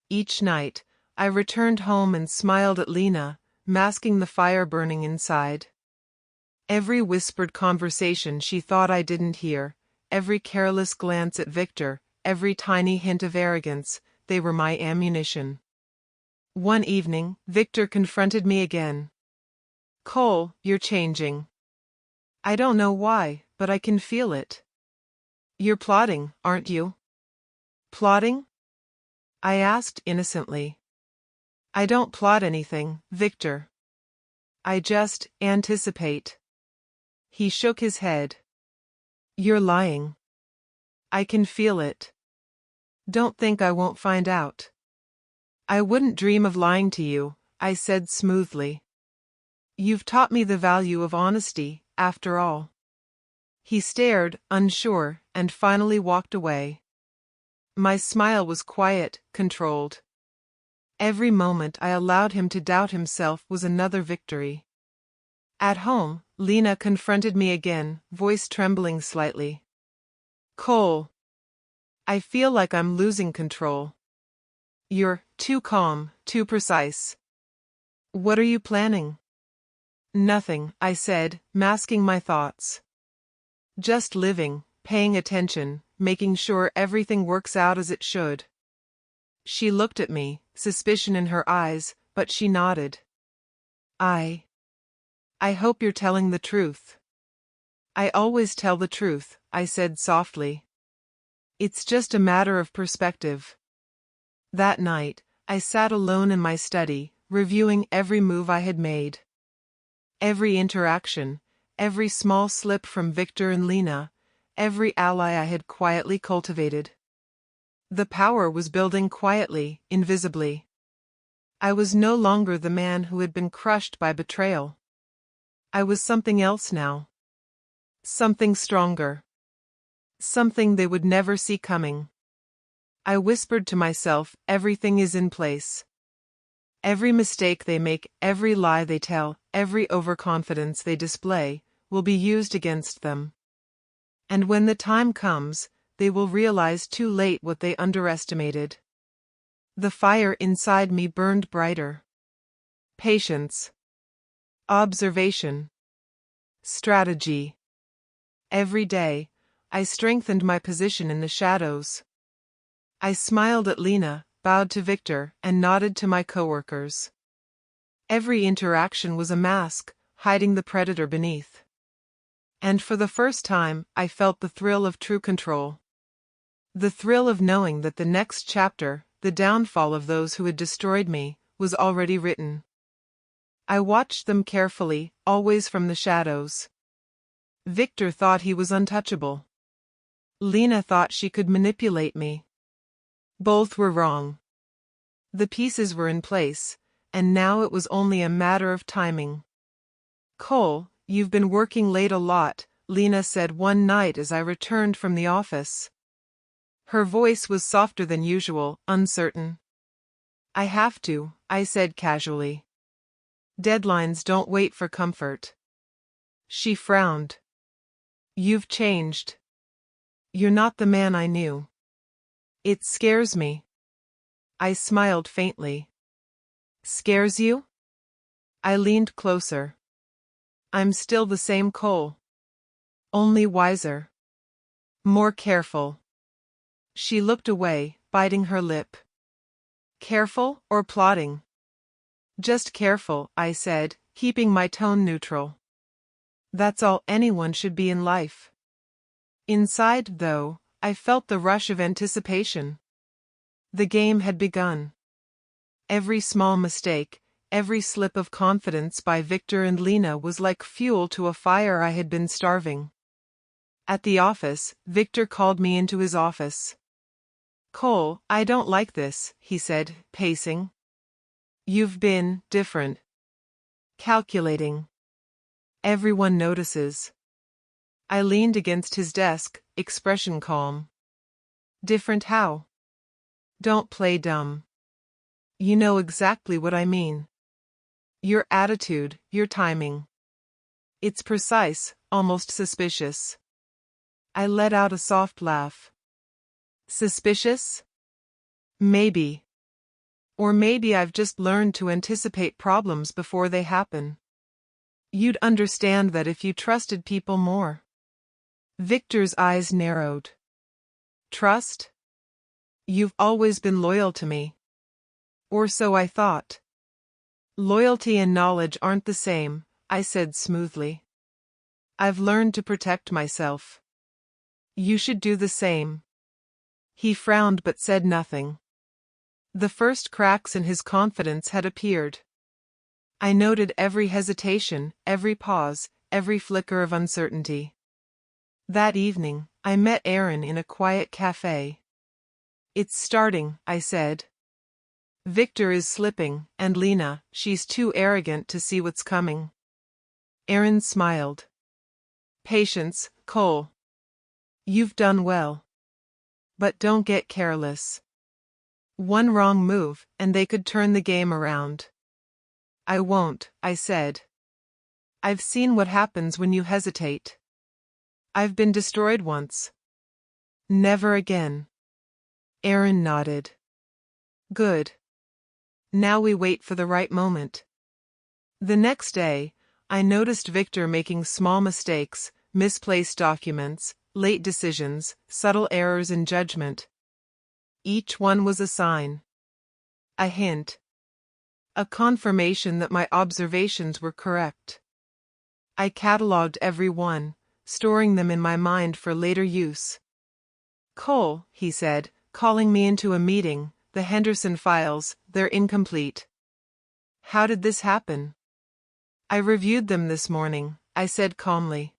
Each night, I returned home and smiled at Lina, masking the fire burning inside. Every whispered conversation she thought I didn't hear, every careless glance at Victor, every tiny hint of arrogance, they were my ammunition. One evening, Victor confronted me again. "Cole, you're changing. I don't know why, but I can feel it. You're plotting, aren't you?" "Plotting?" I asked innocently. "I don't plot anything, Victor. I just anticipate." He shook his head. "You're lying. I can feel it. Don't think I won't find out." "I wouldn't dream of lying to you," I said smoothly. "You've taught me the value of honesty, after all." He stared, unsure, and finally walked away. My smile was quiet, controlled. Every moment I allowed him to doubt himself was another victory. At home, Lina confronted me again, voice trembling slightly. "Cole, I feel like I'm losing control. You're too calm, too precise. What are you planning?" "Nothing," I said, masking my thoughts. "Just living, paying attention, making sure everything works out as it should." She looked at me, suspicion in her eyes, but she nodded. I hope you're telling the truth." "I always tell the truth," I said softly. "It's just a matter of perspective." That night, I sat alone in my study, reviewing every move I had made. Every interaction, every small slip from Victor and Lina, every ally I had quietly cultivated. The power was building quietly, invisibly. I was no longer the man who had been crushed by betrayal. I was something else now. Something stronger. Something they would never see coming. I whispered to myself, everything is in place. Every mistake they make, every lie they tell, every overconfidence they display, will be used against them. And when the time comes, they will realize too late what they underestimated. The fire inside me burned brighter. Patience. Observation. Strategy. Every day, I strengthened my position in the shadows. I smiled at Lina, bowed to Victor, and nodded to my coworkers. Every interaction was a mask, hiding the predator beneath. And for the first time, I felt the thrill of true control. The thrill of knowing that the next chapter, the downfall of those who had destroyed me, was already written. I watched them carefully, always from the shadows. Victor thought he was untouchable. Lina thought she could manipulate me. Both were wrong. The pieces were in place, and now it was only a matter of timing. "Cole, you've been working late a lot," Lina said one night as I returned from the office. Her voice was softer than usual, uncertain. "I have to," I said casually. "Deadlines don't wait for comfort." She frowned. "You've changed. You're not the man I knew." "It scares me." I smiled faintly. "Scares you?" I leaned closer. "I'm still the same Cole. Only wiser. More careful." She looked away, biting her lip. "Careful or plotting?" "Just careful," I said, keeping my tone neutral. That's all anyone should be in life. Inside, though, I felt the rush of anticipation. The game had begun. Every small mistake, every slip of confidence by Victor and Lina was like fuel to a fire I had been starving. At the office, Victor called me into his office. "Cole, I don't like this," he said, pacing. "You've been different. Calculating. Everyone notices." I leaned against his desk, expression calm. "Different how?" "Don't play dumb. You know exactly what I mean. Your attitude, your timing. It's precise, almost suspicious." I let out a soft laugh. "Suspicious? Maybe. Or maybe I've just learned to anticipate problems before they happen. You'd understand that if you trusted people more." Victor's eyes narrowed. "Trust? You've always been loyal to me. Or so I thought." "Loyalty and knowledge aren't the same," I said smoothly. "I've learned to protect myself. You should do the same." He frowned but said nothing. The first cracks in his confidence had appeared. I noted every hesitation, every pause, every flicker of uncertainty. That evening, I met Aaron in a quiet cafe. "It's starting," I said. "Victor is slipping, and Lina, she's too arrogant to see what's coming." Aaron smiled. "Patience, Cole. You've done well. But don't get careless. One wrong move, and they could turn the game around." "I won't," I said. "I've seen what happens when you hesitate. I've been destroyed once. Never again." Aaron nodded. "Good. Now we wait for the right moment." The next day, I noticed Victor making small mistakes, misplaced documents, late decisions, subtle errors in judgment. Each one was a sign. A hint. A confirmation that my observations were correct. I catalogued every one, storing them in my mind for later use. "Cole," he said, calling me into a meeting, "the Henderson files, they're incomplete." "How did this happen?" "I reviewed them this morning," I said calmly.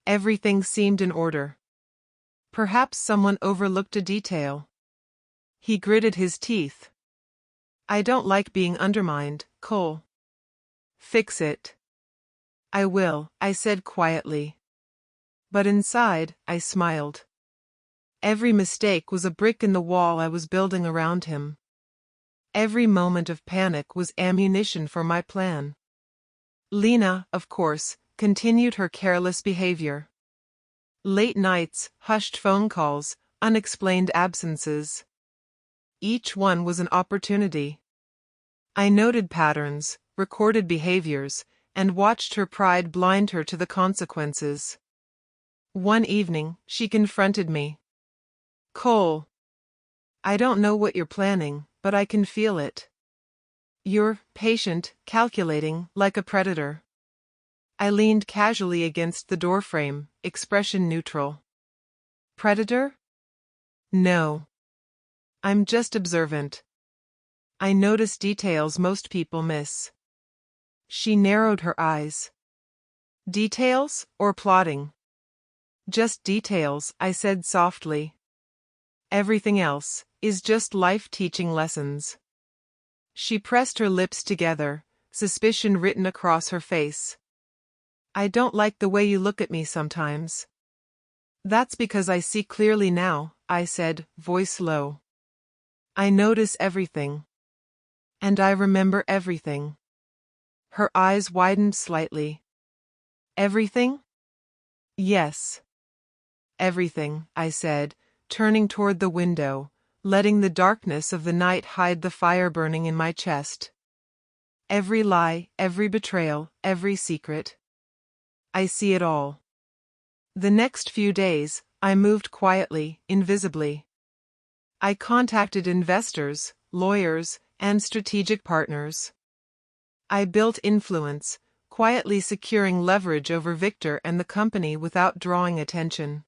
Everything seemed in order. Perhaps someone overlooked a detail. He gritted his teeth. "I don't like being undermined, Cole." "Fix it." "I will," I said quietly. But inside, I smiled. Every mistake was a brick in the wall I was building around him. Every moment of panic was ammunition for my plan. Lina, of course, continued her careless behavior. Late nights, hushed phone calls, unexplained absences. Each one was an opportunity. I noted patterns, recorded behaviors, and watched her pride blind her to the consequences. One evening, she confronted me. "Cole, I don't know what you're planning, but I can feel it. You're patient, calculating, like a predator." I leaned casually against the doorframe, expression neutral. "Predator? No. I'm just observant. I notice details most people miss." She narrowed her eyes. Details, or plotting? Just details, I said softly. Everything else is just life teaching lessons. She pressed her lips together, suspicion written across her face. I don't like the way you look at me sometimes. That's because I see clearly now, I said, voice low. I notice everything. And I remember everything. Her eyes widened slightly. Everything? Yes. Everything, I said, turning toward the window, letting the darkness of the night hide the fire burning in my chest. Every lie, every betrayal, every secret. I see it all. The next few days, I moved quietly, invisibly. I contacted investors, lawyers, and strategic partners. I built influence, quietly securing leverage over Victor and the company without drawing attention.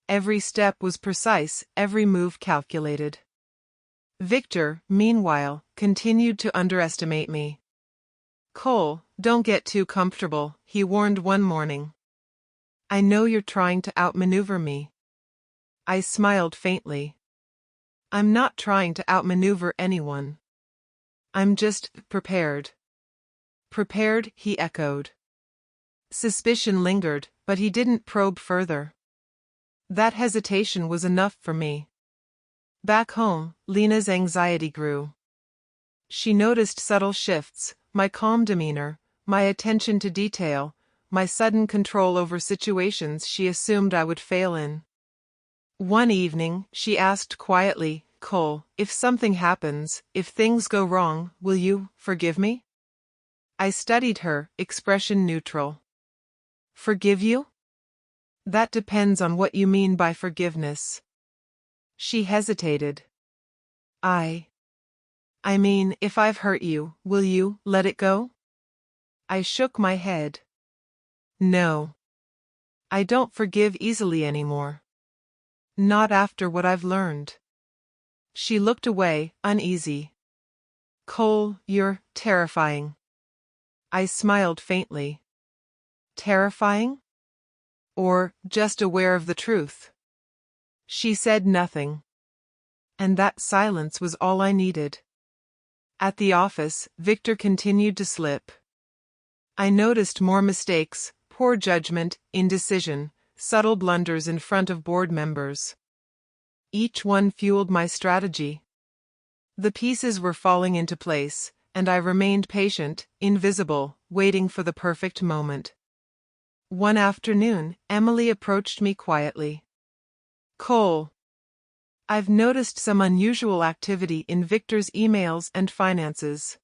Every step was precise, every move calculated. Victor, meanwhile, continued to underestimate me. Cole, don't get too comfortable, he warned one morning. I know you're trying to outmaneuver me. I smiled faintly. I'm not trying to outmaneuver anyone. I'm just prepared. Prepared, he echoed. Suspicion lingered, but he didn't probe further. That hesitation was enough for me. Back home, Lina's anxiety grew. She noticed subtle shifts, my calm demeanor, my attention to detail, my sudden control over situations she assumed I would fail in. One evening, she asked quietly, Cole, if something happens, if things go wrong, will you forgive me? I studied her, expression neutral. Forgive you? That depends on what you mean by forgiveness. She hesitated. I mean, if I've hurt you, will you let it go? I shook my head. No. I don't forgive easily anymore. Not after what I've learned. She looked away, uneasy. Cole, you're terrifying. I smiled faintly. Terrifying? Or just aware of the truth? She said nothing. And that silence was all I needed. At the office, Victor continued to slip. I noticed more mistakes, poor judgment, indecision, subtle blunders in front of board members. Each one fueled my strategy. The pieces were falling into place, and I remained patient, invisible, waiting for the perfect moment. One afternoon, Emily approached me quietly. Cole, I've noticed some unusual activity in Victor's emails and finances.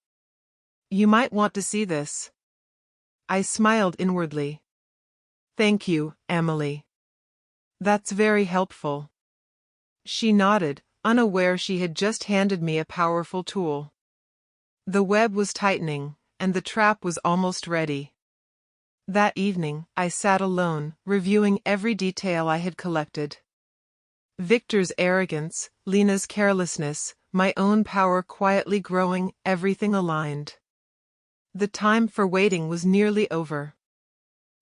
You might want to see this. I smiled inwardly. Thank you, Emily. That's very helpful. She nodded, unaware she had just handed me a powerful tool. The web was tightening, and the trap was almost ready. That evening, I sat alone, reviewing every detail I had collected. Victor's arrogance, Lina's carelessness, my own power quietly growing, everything aligned. The time for waiting was nearly over.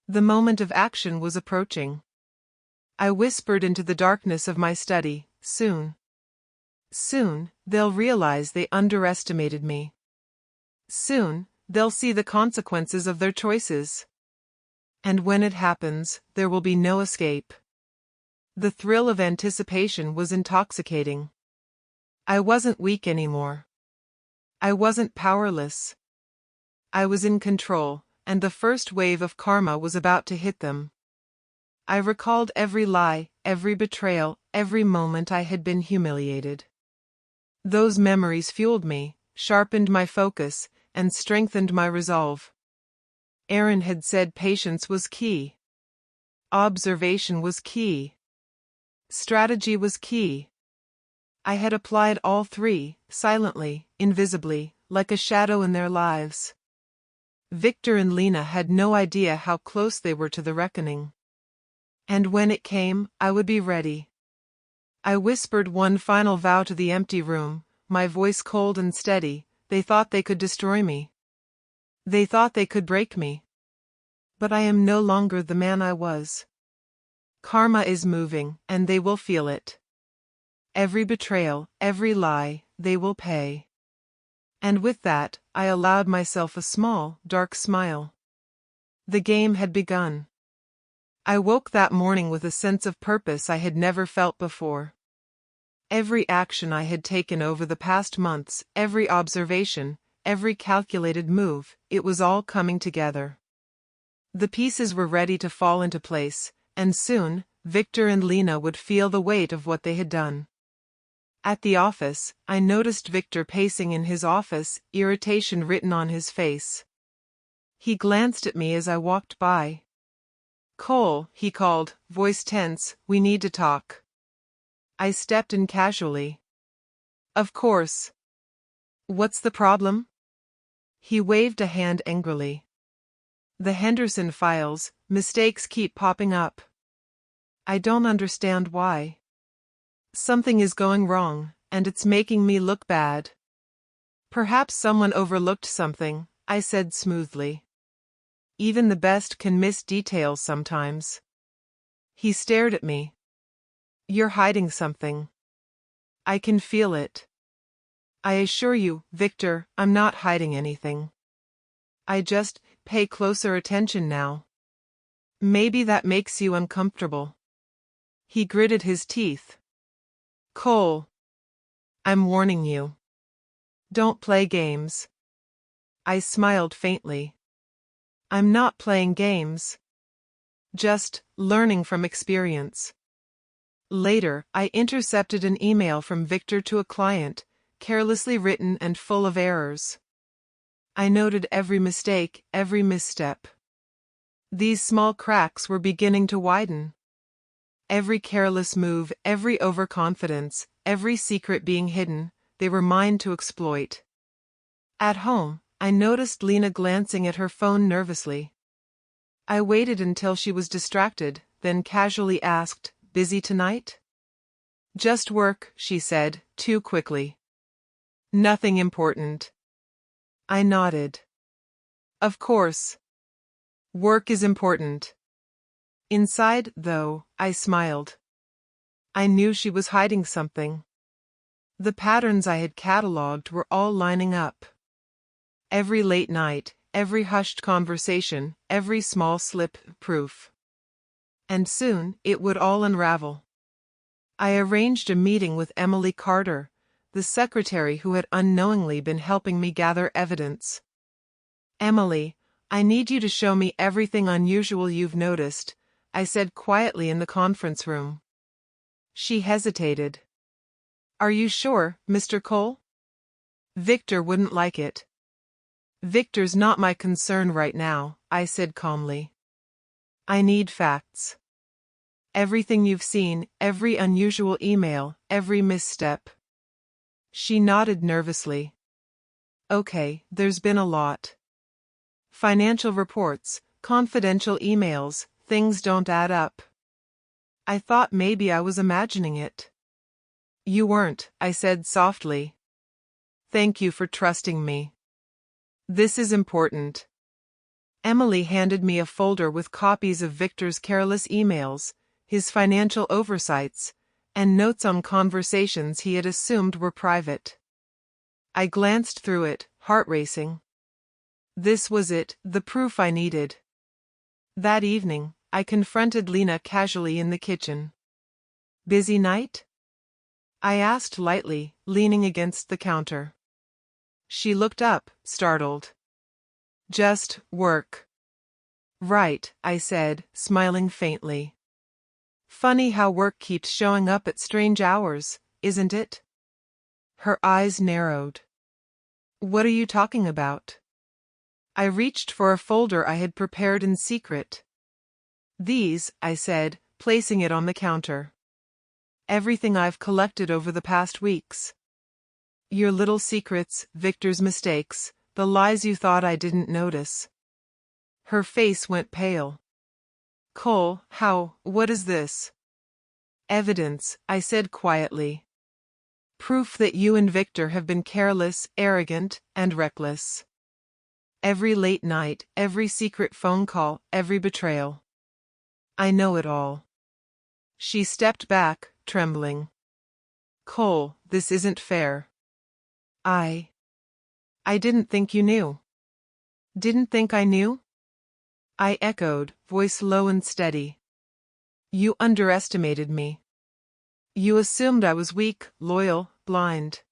The moment of action was approaching. I whispered into the darkness of my study, soon. Soon, they'll realize they underestimated me. Soon, they'll see the consequences of their choices. And when it happens, there will be no escape. The thrill of anticipation was intoxicating. I wasn't weak anymore. I wasn't powerless. I was in control, and the first wave of karma was about to hit them. I recalled every lie, every betrayal, every moment I had been humiliated. Those memories fueled me, sharpened my focus, and strengthened my resolve. Aaron had said patience was key. Observation was key. Strategy was key. I had applied all three, silently, invisibly, like a shadow in their lives. Victor and Lina had no idea how close they were to the reckoning. And when it came, I would be ready. I whispered one final vow to the empty room, my voice cold and steady. They thought they could destroy me. They thought they could break me. but I am no longer the man I was. Karma is moving, and they will feel it. Every betrayal, every lie, they will pay. And with that, I allowed myself a small, dark smile. The game had begun. I woke that morning with a sense of purpose I had never felt before. Every action I had taken over the past months, every observation, every calculated move, it was all coming together. The pieces were ready to fall into place, and soon, Victor and Lina would feel the weight of what they had done. At the office, I noticed Victor pacing in his office, irritation written on his face. He glanced at me as I walked by. "Cole," he called, voice tense, "we need to talk." I stepped in casually. "Of course. What's the problem?" He waved a hand angrily. "The Henderson files, mistakes keep popping up. I don't understand why. Something is going wrong, and it's making me look bad." "Perhaps someone overlooked something," I said smoothly. "Even the best can miss details sometimes." He stared at me. "You're hiding something. I can feel it." "I assure you, Victor, I'm not hiding anything. I just pay closer attention now. Maybe that makes you uncomfortable." He gritted his teeth. "Cole, I'm warning you. Don't play games." I smiled faintly. "I'm not playing games. Just learning from experience." Later, I intercepted an email from Victor to a client, carelessly written and full of errors. I noted every mistake, every misstep. These small cracks were beginning to widen. Every careless move, every overconfidence, every secret being hidden, they were mine to exploit. At home, I noticed Lina glancing at her phone nervously. I waited until she was distracted, then casually asked, "Busy tonight?" "Just work," she said, too quickly. "Nothing important." I nodded. "Of course. Work is important." Inside, though, I smiled. I knew she was hiding something. The patterns I had catalogued were all lining up. Every late night, every hushed conversation, every small slip, proof. And soon, it would all unravel. I arranged a meeting with Emily Carter, the secretary who had unknowingly been helping me gather evidence. "Emily, I need you to show me everything unusual you've noticed," I said quietly in the conference room. She hesitated. "Are you sure, Mr. Cole?" "Victor wouldn't like it." "Victor's not my concern right now," I said calmly. "I need facts. Everything you've seen, every unusual email, every misstep." She nodded nervously. "Okay, there's been a lot. Financial reports, confidential emails, things don't add up." I thought maybe I was imagining it. "You weren't," I said softly. "Thank you for trusting me. This is important." Emily handed me a folder with copies of Victor's careless emails, his financial oversights, and notes on conversations he had assumed were private. I glanced through it, heart racing. This was it, the proof I needed. That evening, I confronted Lina casually in the kitchen. "Busy night?" I asked lightly, leaning against the counter. She looked up, startled. "Just work." "Right," I said, smiling faintly. "Funny how work keeps showing up at strange hours, isn't it?" Her eyes narrowed. "What are you talking about?" I reached for a folder I had prepared in secret. "These," I said, placing it on the counter. "Everything I've collected over the past weeks. Your little secrets, Victor's mistakes, the lies you thought I didn't notice." Her face went pale. "Cole, what is this?" "Evidence," I said quietly. "Proof that you and Victor have been careless, arrogant, and reckless." Every late night, every secret phone call, every betrayal. I know it all. She stepped back, trembling. Cole, this isn't fair. I didn't think you knew. Didn't think I knew? I echoed, voice low and steady. You underestimated me. You assumed I was weak, loyal, blind.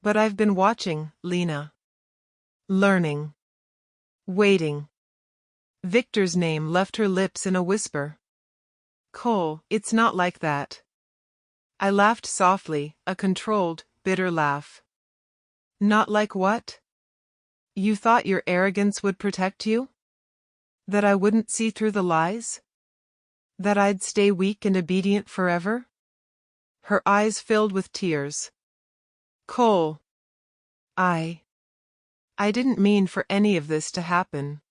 But I've been watching, Lina. Learning. Waiting. Victor's name left her lips in a whisper. Cole, it's not like that. I laughed softly, a controlled, bitter laugh. Not like what? You thought your arrogance would protect you? That I wouldn't see through the lies? That I'd stay weak and obedient forever? Her eyes filled with tears. Cole. I didn't mean for any of this to happen.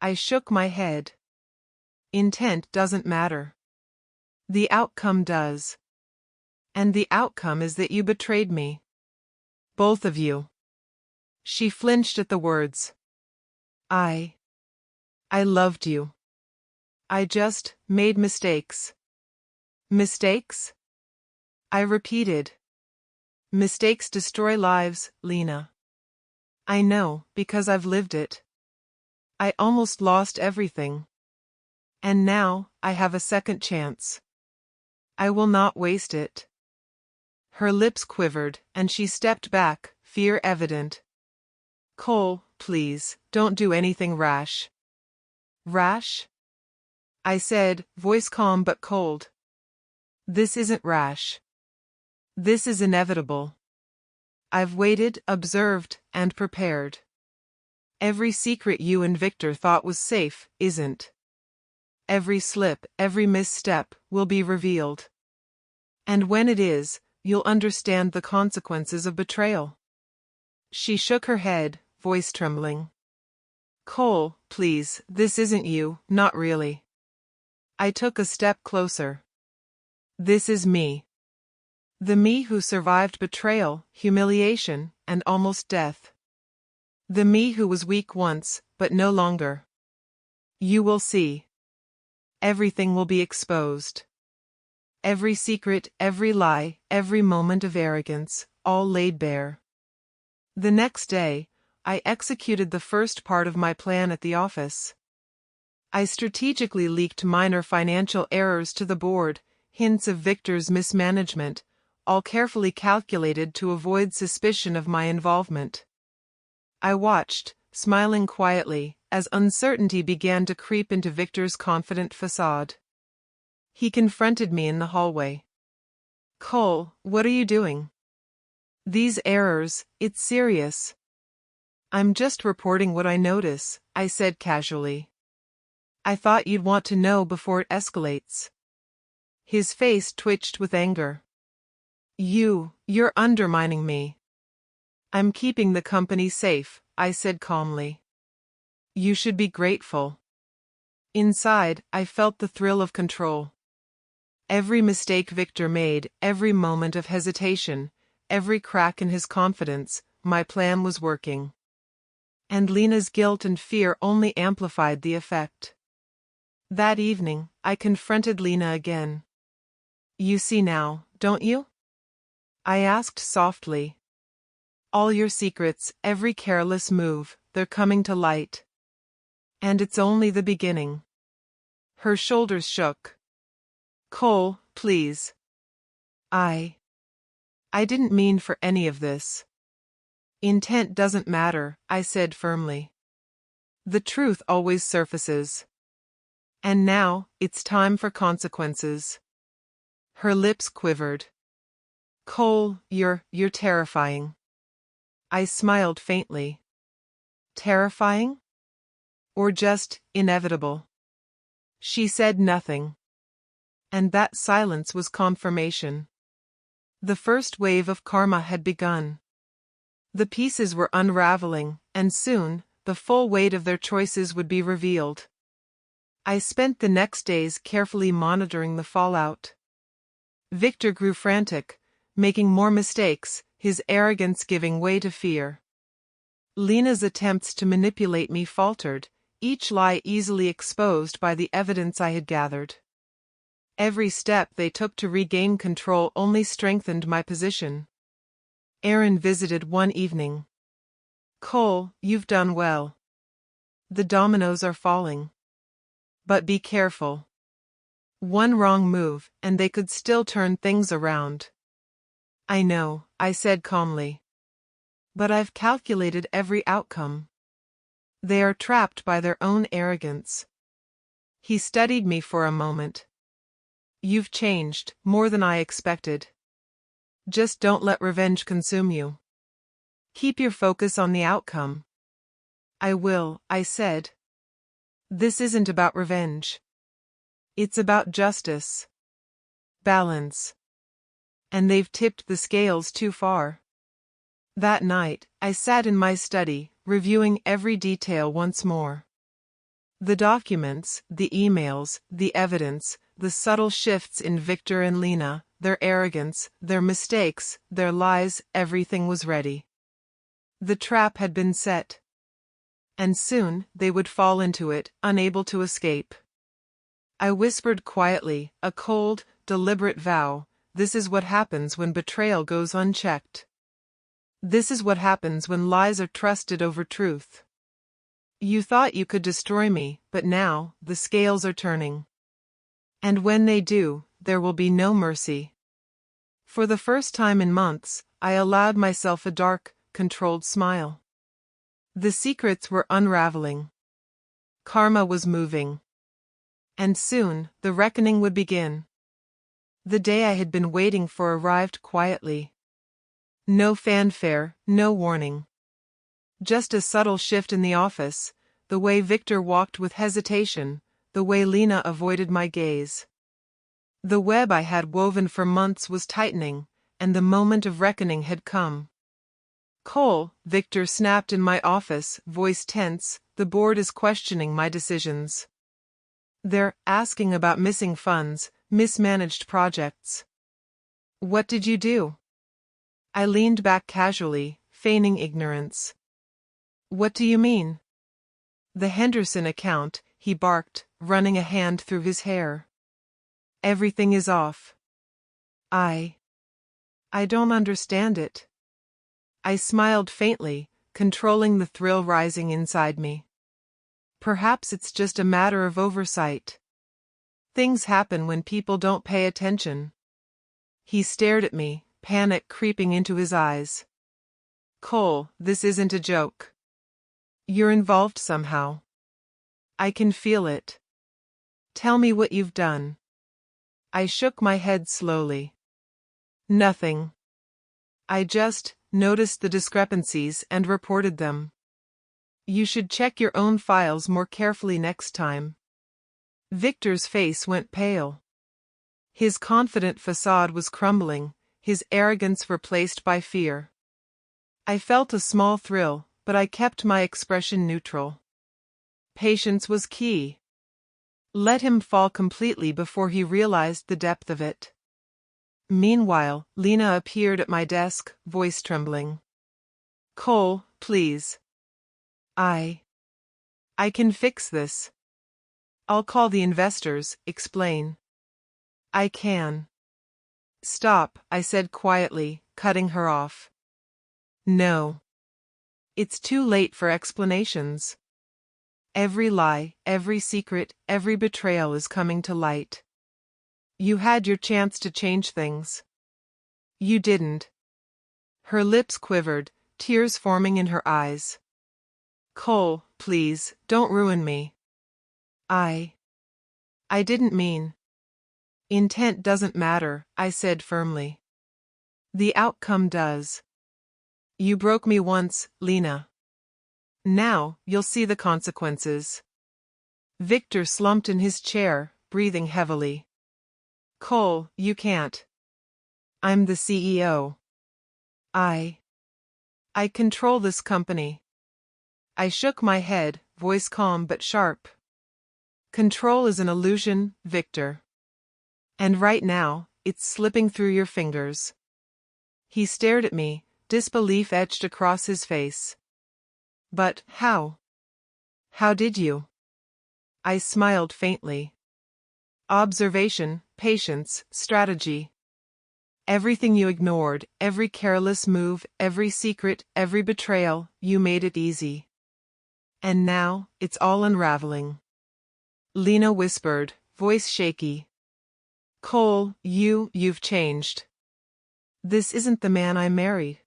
I shook my head. Intent doesn't matter. The outcome does. And the outcome is that you betrayed me. Both of you. She flinched at the words. I loved you. I just made mistakes. Mistakes? I repeated. Mistakes destroy lives, Lina. I know, because I've lived it. I almost lost everything. And now, I have a second chance. I will not waste it. Her lips quivered, and she stepped back, fear evident. Cole, please, don't do anything rash. Rash? I said, voice calm but cold. This isn't rash. This is inevitable. I've waited, observed, and prepared. Every secret you and Victor thought was safe, isn't. Every slip, every misstep, will be revealed. And when it is, you'll understand the consequences of betrayal. She shook her head, voice trembling. Cole, please, this isn't you, not really. I took a step closer. This is me. The me who survived betrayal, humiliation, and almost death. The me who was weak once, but no longer. You will see. Everything will be exposed. Every secret, every lie, every moment of arrogance, all laid bare. The next day, I executed the first part of my plan at the office. I strategically leaked minor financial errors to the board, hints of Victor's mismanagement, all carefully calculated to avoid suspicion of my involvement. I watched, smiling quietly, as uncertainty began to creep into Victor's confident facade. He confronted me in the hallway. Cole, what are you doing? These errors, it's serious. I'm just reporting what I notice, I said casually. I thought you'd want to know before it escalates. His face twitched with anger. You're undermining me. I'm keeping the company safe, I said calmly. You should be grateful. Inside, I felt the thrill of control. Every mistake Victor made, every moment of hesitation, every crack in his confidence, my plan was working. And Lina's guilt and fear only amplified the effect. That evening, I confronted Lina again. You see now, don't you? I asked softly. All your secrets, every careless move, they're coming to light. And it's only the beginning. Her shoulders shook. Cole, please. I didn't mean for any of this. Intent doesn't matter, I said firmly. The truth always surfaces. And now, it's time for consequences. Her lips quivered. Cole, you're terrifying. I smiled faintly. Terrifying? Or just inevitable? She said nothing. And that silence was confirmation. The first wave of karma had begun. The pieces were unraveling, and soon, the full weight of their choices would be revealed. I spent the next days carefully monitoring the fallout. Victor grew frantic, making more mistakes, his arrogance giving way to fear. Lina's attempts to manipulate me faltered, each lie easily exposed by the evidence I had gathered. Every step they took to regain control only strengthened my position. Aaron visited one evening. "Cole, you've done well. The dominoes are falling. But be careful. One wrong move, and they could still turn things around." "I know," I said calmly. "But I've calculated every outcome. They are trapped by their own arrogance." He studied me for a moment. "You've changed, more than I expected. Just don't let revenge consume you. Keep your focus on the outcome." "I will," I said. "This isn't about revenge. It's about justice. Balance. And they've tipped the scales too far." That night, I sat in my study, reviewing every detail once more. The documents, the emails, the evidence, the subtle shifts in Victor and Lina, their arrogance, their mistakes, their lies, everything was ready. The trap had been set. And soon, they would fall into it, unable to escape. I whispered quietly, a cold, deliberate vow: "This is what happens when betrayal goes unchecked. This is what happens when lies are trusted over truth. You thought you could destroy me, but now, the scales are turning. And when they do, there will be no mercy." For the first time in months, I allowed myself a dark, controlled smile. The secrets were unraveling. Karma was moving. And soon, the reckoning would begin. The day I had been waiting for arrived quietly. No fanfare, no warning. Just a subtle shift in the office, the way Victor walked with hesitation, the way Lina avoided my gaze. The web I had woven for months was tightening, and the moment of reckoning had come. "Cole," Victor snapped in my office, voice tense, "the board is questioning my decisions. They're asking about missing funds, mismanaged projects." "What did you do?" I leaned back casually, feigning ignorance. "What do you mean?" "The Henderson account," he barked, running a hand through his hair. "Everything is off." I don't understand it." I smiled faintly, controlling the thrill rising inside me. "Perhaps it's just a matter of oversight. Things happen when people don't pay attention." He stared at me, panic creeping into his eyes. "Cole, this isn't a joke. You're involved somehow. I can feel it. Tell me what you've done." I shook my head slowly. "Nothing. I just noticed the discrepancies and reported them. You should check your own files more carefully next time." Victor's face went pale. His confident facade was crumbling, his arrogance replaced by fear. I felt a small thrill, but I kept my expression neutral. Patience was key. Let him fall completely before he realized the depth of it. Meanwhile, Lina appeared at my desk, voice trembling. "Cole, please. I can fix this. I'll call the investors, explain." "I can." "Stop," I said quietly, cutting her off. "No. It's too late for explanations. Every lie, every secret, every betrayal is coming to light. You had your chance to change things. You didn't." Her lips quivered, tears forming in her eyes. "Cole, please, don't ruin me. I didn't mean." "Intent doesn't matter," I said firmly. "The outcome does. You broke me once, Lina. Now, you'll see the consequences." Victor slumped in his chair, breathing heavily. "Cole, you can't. I'm the CEO. I control this company." I shook my head, voice calm but sharp. "Control is an illusion, Victor. And right now, it's slipping through your fingers." He stared at me, disbelief etched across his face. But how? How did you? I smiled faintly. Observation, patience, strategy. Everything you ignored, every careless move, every secret, every betrayal, you made it easy. And now, it's all unraveling. Lina whispered, voice shaky. Cole, you've changed. This isn't the man I married.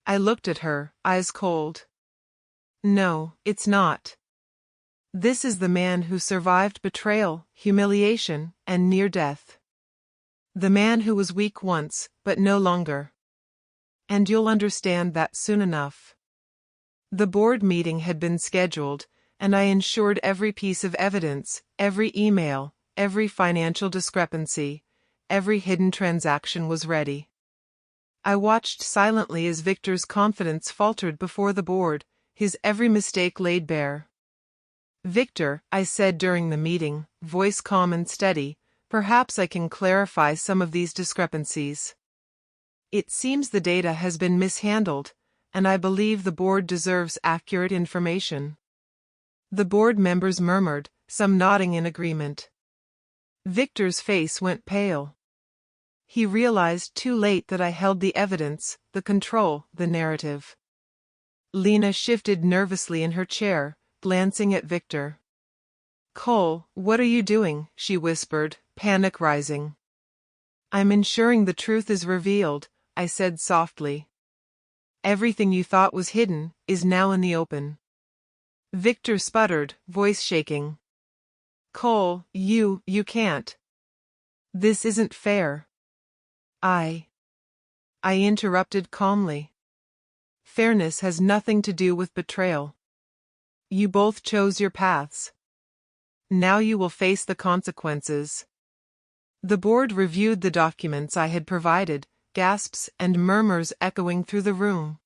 I looked at her, eyes cold. No, it's not. This is the man who survived betrayal, humiliation, and near death. The man who was weak once, but no longer. And you'll understand that soon enough. The board meeting had been scheduled, and I ensured every piece of evidence, every email, every financial discrepancy, every hidden transaction was ready. I watched silently as Victor's confidence faltered before the board, his every mistake laid bare. Victor, I said during the meeting, voice calm and steady, perhaps I can clarify some of these discrepancies. It seems the data has been mishandled, and I believe the board deserves accurate information. The board members murmured, some nodding in agreement. Victor's face went pale. He realized too late that I held the evidence, the control, the narrative. Lina shifted nervously in her chair, glancing at Victor. Cole, what are you doing? She whispered, panic rising. I'm ensuring the truth is revealed, I said softly. Everything you thought was hidden is now in the open. Victor sputtered, voice shaking. Cole, you can't. This isn't fair. I interrupted calmly. Fairness has nothing to do with betrayal. You both chose your paths. Now you will face the consequences. The board reviewed the documents I had provided, gasps and murmurs echoing through the room.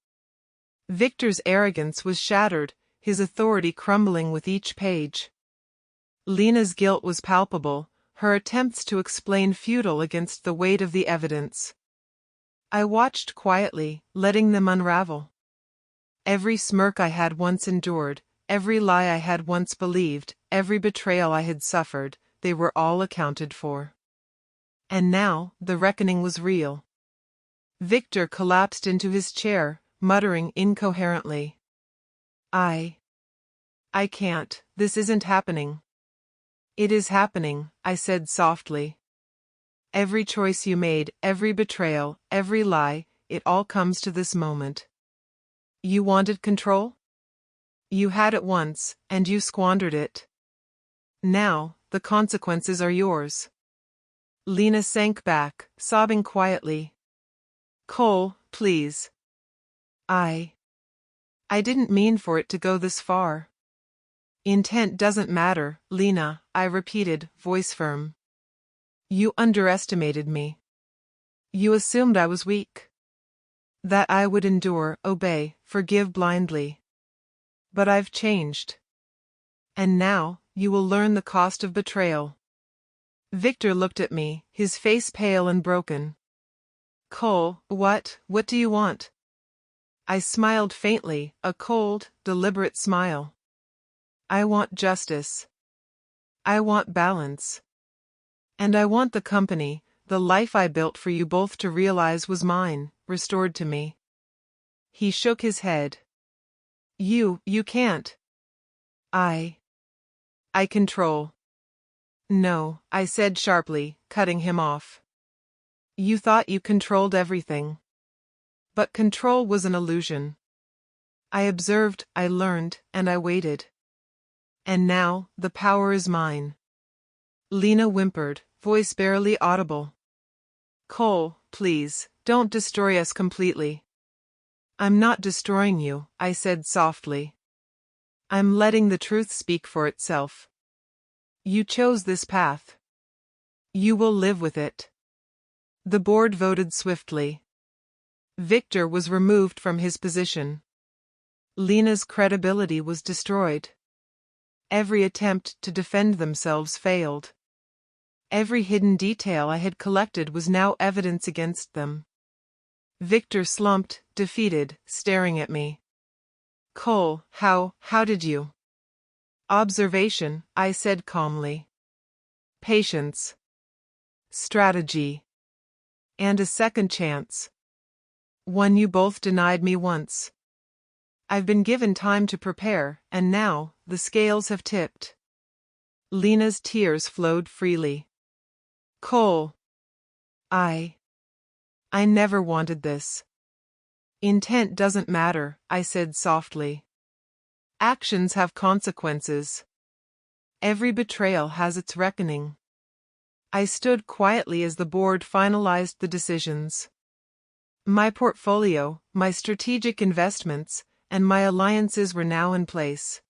Victor's arrogance was shattered, his authority crumbling with each page. Lina's guilt was palpable, her attempts to explain futile against the weight of the evidence. I watched quietly, letting them unravel. Every smirk I had once endured, every lie I had once believed, every betrayal I had suffered, they were all accounted for. And now, the reckoning was real. Victor collapsed into his chair, muttering incoherently. I can't, this isn't happening. It is happening, I said softly. Every choice you made, every betrayal, every lie, it all comes to this moment. You wanted control? You had it once, and you squandered it. Now, the consequences are yours. Lina sank back, sobbing quietly. Cole, please. I didn't mean for it to go this far. Intent doesn't matter, Lina, I repeated, voice firm. You underestimated me. You assumed I was weak. That I would endure, obey, forgive blindly. But I've changed. And now, you will learn the cost of betrayal. Victor looked at me, his face pale and broken. Cole, what do you want? I smiled faintly, a cold, deliberate smile. I want justice. I want balance. And I want the company, the life I built for you both to realize was mine, restored to me. He shook his head. You can't. I control. No, I said sharply, cutting him off. You thought you controlled everything. But control was an illusion. I observed, I learned, and I waited. And now, the power is mine. Lina whimpered, voice barely audible. Cole, please, don't destroy us completely. I'm not destroying you, I said softly. I'm letting the truth speak for itself. You chose this path. You will live with it. The board voted swiftly. Victor was removed from his position. Lina's credibility was destroyed. Every attempt to defend themselves failed. Every hidden detail I had collected was now evidence against them. Victor slumped, defeated, staring at me. Cole, how did you? Observation, I said calmly. Patience. Strategy. And a second chance. One you both denied me once. I've been given time to prepare, and now, the scales have tipped. Lina's tears flowed freely. Cole. I never wanted this. Intent doesn't matter, I said softly. Actions have consequences. Every betrayal has its reckoning. I stood quietly as the board finalized the decisions. My portfolio, my strategic investments, and my alliances were now in place.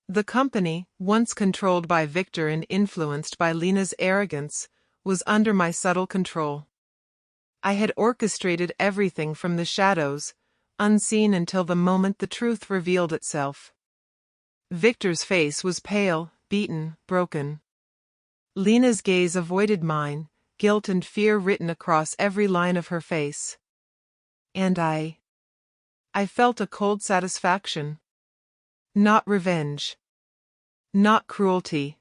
The company, once controlled by Victor and influenced by Lina's arrogance, was under my subtle control. I had orchestrated everything from the shadows, unseen until the moment the truth revealed itself. Victor's face was pale, beaten, broken. Lina's gaze avoided mine, guilt and fear written across every line of her face. And I felt a cold satisfaction. Not revenge. Not cruelty.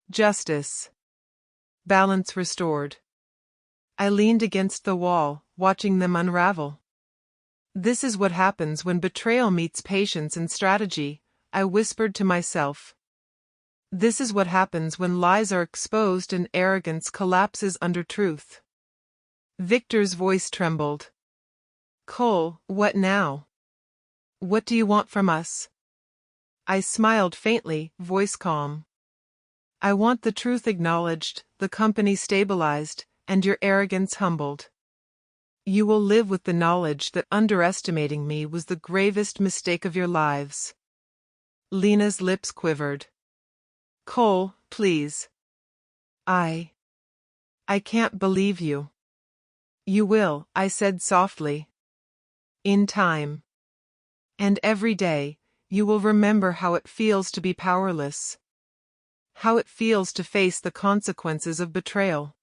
Justice. Balance restored. I leaned against the wall, watching them unravel. This is what happens when betrayal meets patience and strategy, I whispered to myself. This is what happens when lies are exposed and arrogance collapses under truth. Victor's voice trembled. Cole, what now? What do you want from us? I smiled faintly, voice calm. I want the truth acknowledged, the company stabilized, and your arrogance humbled. You will live with the knowledge that underestimating me was the gravest mistake of your lives. Lina's lips quivered. Cole, please. I can't believe you. You will, I said softly. In time. And every day, you will remember how it feels to be powerless. How it feels to face the consequences of betrayal.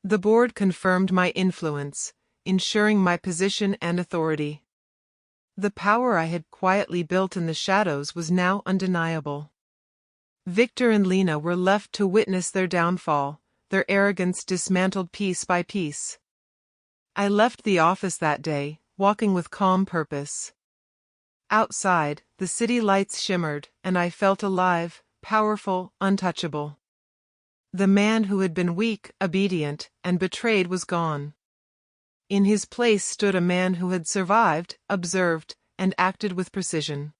The board confirmed my influence, ensuring my position and authority. The power I had quietly built in the shadows was now undeniable. Victor and Lina were left to witness their downfall, their arrogance dismantled piece by piece. I left the office that day, walking with calm purpose. Outside, the city lights shimmered, and I felt alive, powerful, untouchable. The man who had been weak, obedient, and betrayed was gone. In his place stood a man who had survived, observed, and acted with precision.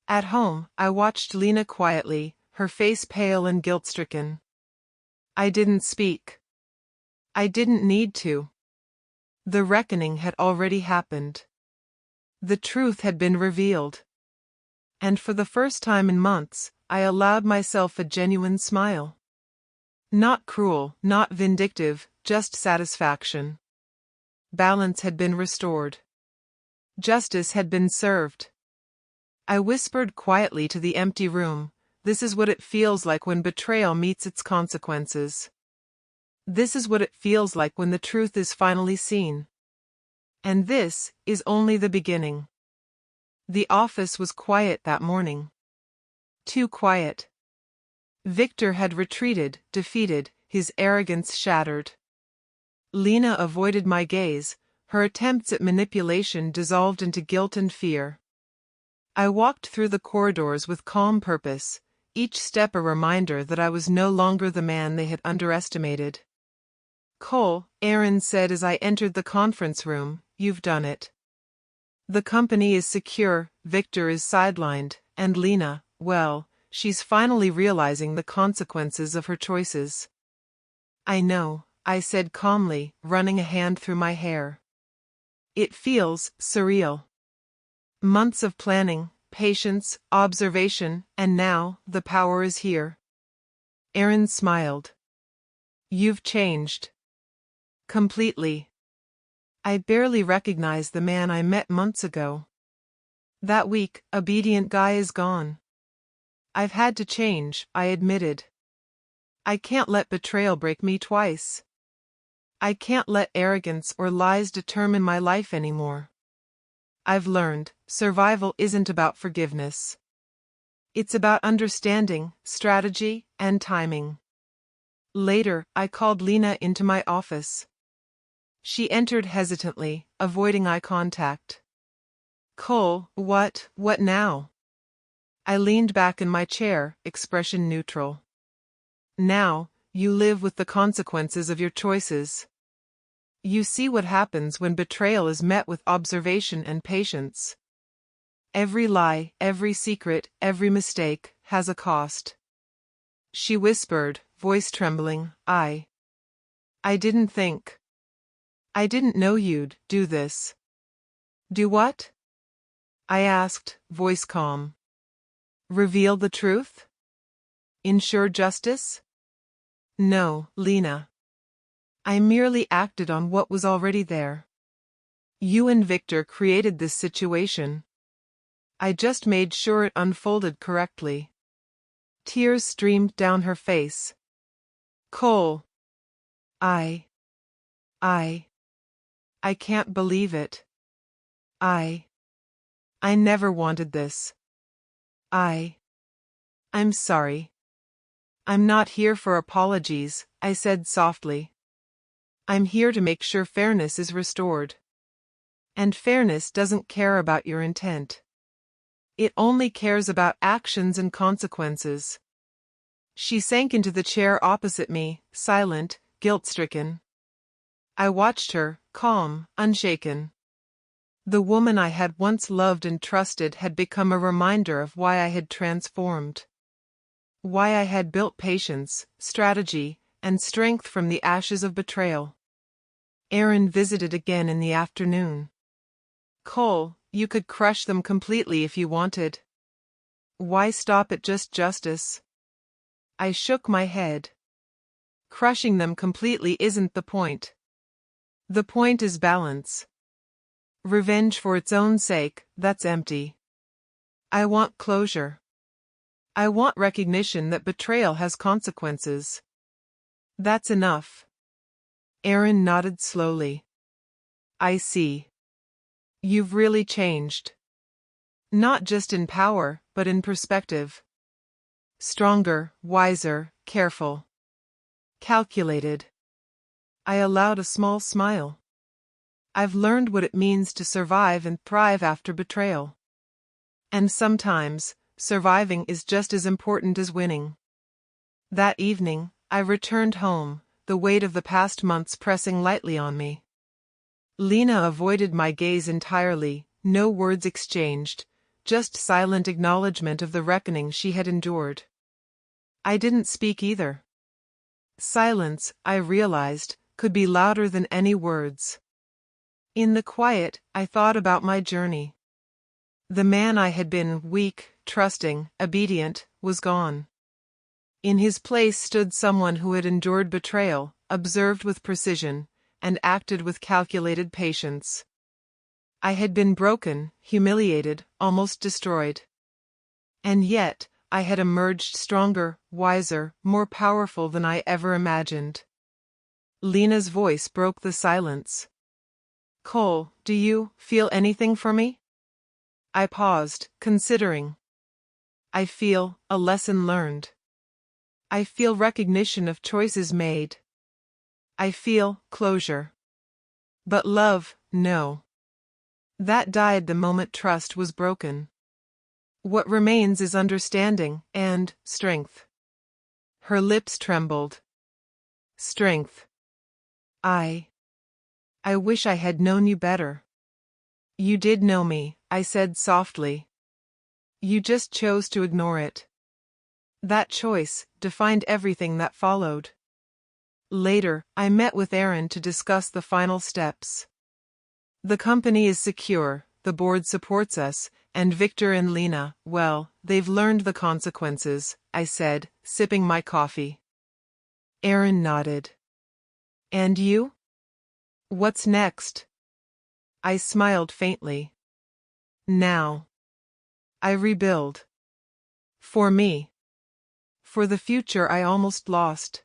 At home, I watched Lina quietly, her face pale and guilt-stricken. I didn't speak. I didn't need to. The reckoning had already happened. The truth had been revealed. And for the first time in months, I allowed myself a genuine smile. Not cruel, not vindictive, just satisfaction. Balance had been restored. Justice had been served. I whispered quietly to the empty room, this is what it feels like when betrayal meets its consequences. This is what it feels like when the truth is finally seen. And this is only the beginning. The office was quiet that morning. Too quiet. Victor had retreated, defeated, his arrogance shattered. Lina avoided my gaze, her attempts at manipulation dissolved into guilt and fear. I walked through the corridors with calm purpose, each step a reminder that I was no longer the man they had underestimated. Cole, Aaron said as I entered the conference room, you've done it. The company is secure, Victor is sidelined, and Lina, well, she's finally realizing the consequences of her choices. I know, I said calmly, running a hand through my hair. It feels surreal. Months of planning, patience, observation, and now, the power is here. Aaron smiled. You've changed. Completely. I barely recognize the man I met months ago. That weak, obedient guy is gone. I've had to change, I admitted. I can't let betrayal break me twice. I can't let arrogance or lies determine my life anymore. I've learned, survival isn't about forgiveness. It's about understanding, strategy, and timing. Later, I called Lina into my office. She entered hesitantly, avoiding eye contact. Cole, what now? I leaned back in my chair, expression neutral. Now, you live with the consequences of your choices. You see what happens when betrayal is met with observation and patience. Every lie, every secret, every mistake, has a cost. She whispered, voice trembling, I didn't think. I didn't know you'd do this. Do what? I asked, voice calm. Reveal the truth? Ensure justice? No, Lina. I merely acted on what was already there. You and Victor created this situation. I just made sure it unfolded correctly. Tears streamed down her face. Cole. I can't believe it. I never wanted this. I'm sorry. I'm not here for apologies, I said softly. I'm here to make sure fairness is restored. And fairness doesn't care about your intent. It only cares about actions and consequences. She sank into the chair opposite me, silent, guilt-stricken. I watched her, calm, unshaken. The woman I had once loved and trusted had become a reminder of why I had transformed. Why I had built patience, strategy, and strength from the ashes of betrayal. Aaron visited again in the afternoon. Cole, you could crush them completely if you wanted. Why stop at just justice? I shook my head. Crushing them completely isn't the point. The point is balance. Revenge for its own sake, that's empty. I want closure. I want recognition that betrayal has consequences. That's enough. Aaron nodded slowly. I see. You've really changed. Not just in power, but in perspective. Stronger, wiser, careful. Calculated. I allowed a small smile. I've learned what it means to survive and thrive after betrayal. And sometimes, surviving is just as important as winning. That evening, I returned home, the weight of the past months pressing lightly on me. Lina avoided my gaze entirely, no words exchanged, just silent acknowledgement of the reckoning she had endured. I didn't speak either. Silence, I realized, could be louder than any words. In the quiet, I thought about my journey. The man I had been, weak, trusting, obedient, was gone. In his place stood someone who had endured betrayal, observed with precision, and acted with calculated patience. I had been broken, humiliated, almost destroyed. And yet, I had emerged stronger, wiser, more powerful than I ever imagined. Lina's voice broke the silence. Cole, do you feel anything for me? I paused, considering. I feel a lesson learned. I feel recognition of choices made. I feel closure. But love, no. That died the moment trust was broken. What remains is understanding and strength. Her lips trembled. Strength. I wish I had known you better. You did know me, I said softly. You just chose to ignore it. That choice defined everything that followed. Later, I met with Aaron to discuss the final steps. The company is secure, the board supports us, and Victor and Lina, well, they've learned the consequences, I said, sipping my coffee. Aaron nodded. And you? What's next? I smiled faintly. Now. I rebuild. For me. For the future I almost lost.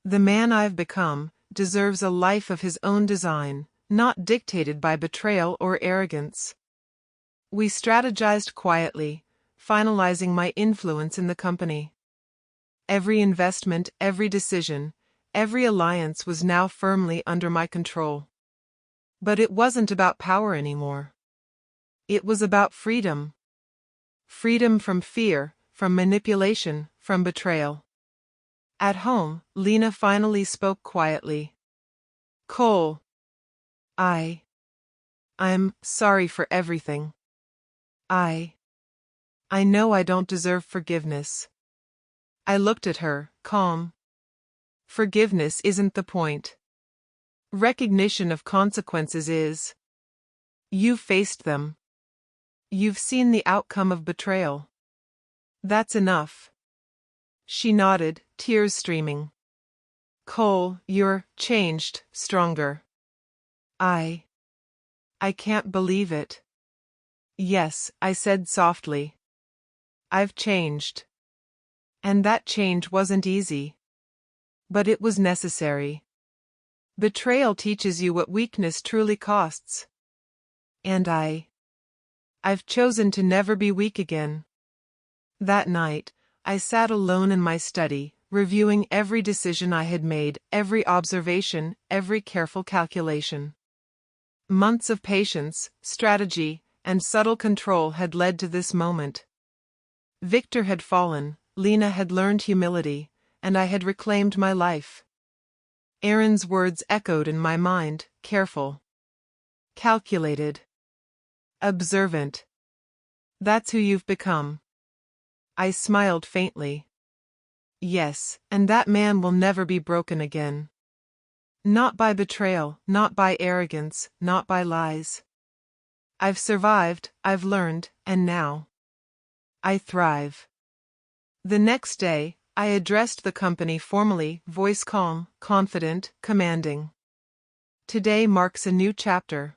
The man I've become deserves a life of his own design, not dictated by betrayal or arrogance. We strategized quietly, finalizing my influence in the company. Every investment, every decision, every alliance was now firmly under my control. But it wasn't about power anymore. It was about freedom. Freedom from fear, from manipulation, from betrayal. At home, Lina finally spoke quietly. Cole. I'm sorry for everything. I know I don't deserve forgiveness. I looked at her, calm. Forgiveness isn't the point. Recognition of consequences is. You've faced them. You've seen the outcome of betrayal. That's enough. She nodded, tears streaming. Cole, you're changed, stronger. I can't believe it. Yes, I said softly. I've changed. And that change wasn't easy. But it was necessary. Betrayal teaches you what weakness truly costs. And I've chosen to never be weak again. That night, I sat alone in my study, reviewing every decision I had made, every observation, every careful calculation. Months of patience, strategy, and subtle control had led to this moment. Victor had fallen, Lina had learned humility, and I had reclaimed my life. Aaron's words echoed in my mind, careful. Calculated. Observant. That's who you've become. I smiled faintly. Yes, and that man will never be broken again. Not by betrayal, not by arrogance, not by lies. I've survived, I've learned, and now I thrive. The next day, I addressed the company formally, voice calm, confident, commanding. Today marks a new chapter.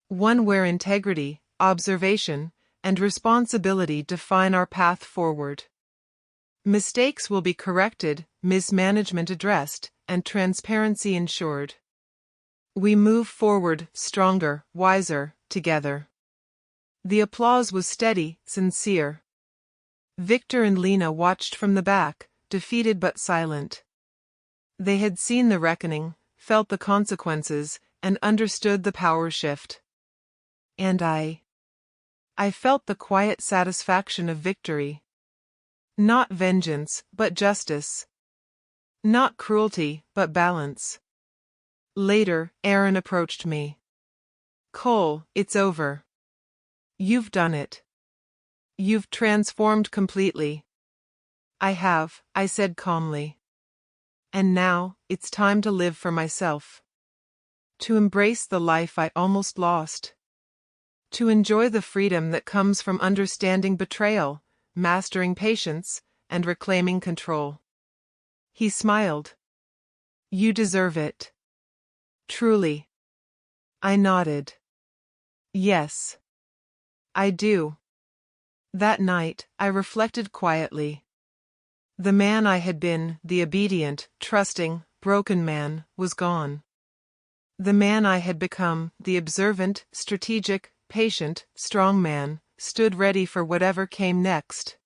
One where integrity, observation, and responsibility define our path forward. Mistakes will be corrected, mismanagement addressed, and transparency ensured. We move forward, stronger, wiser, together. The applause was steady, sincere. Victor and Lina watched from the back, defeated but silent. They had seen the reckoning, felt the consequences, and understood the power shift. And I felt the quiet satisfaction of victory. Not vengeance, but justice. Not cruelty, but balance. Later, Aaron approached me. Cole, it's over. You've done it. You've transformed completely. I have, I said calmly. And now, it's time to live for myself. To embrace the life I almost lost. To enjoy the freedom that comes from understanding betrayal, mastering patience, and reclaiming control. He smiled. You deserve it. Truly. I nodded. Yes. I do. That night, I reflected quietly. The man I had been, the obedient, trusting, broken man, was gone. The man I had become, the observant, strategic, patient, strong man, stood ready for whatever came next.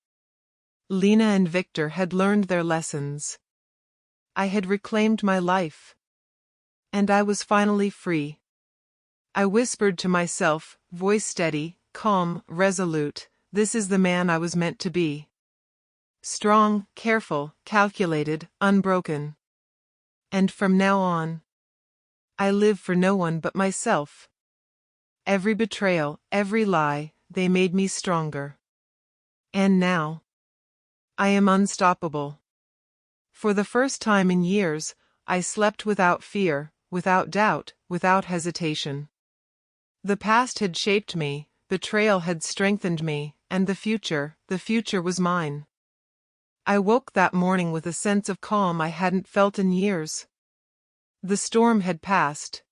Lina and Victor had learned their lessons. I had reclaimed my life. And I was finally free. I whispered to myself, voice steady, calm, resolute, this is the man I was meant to be. Strong, careful, calculated, unbroken. And from now on, I live for no one but myself. Every betrayal, every lie, they made me stronger. And now, I am unstoppable. For the first time in years, I slept without fear, without doubt, without hesitation. The past had shaped me, betrayal had strengthened me, and the future was mine. I woke that morning with a sense of calm I hadn't felt in years. The storm had passed.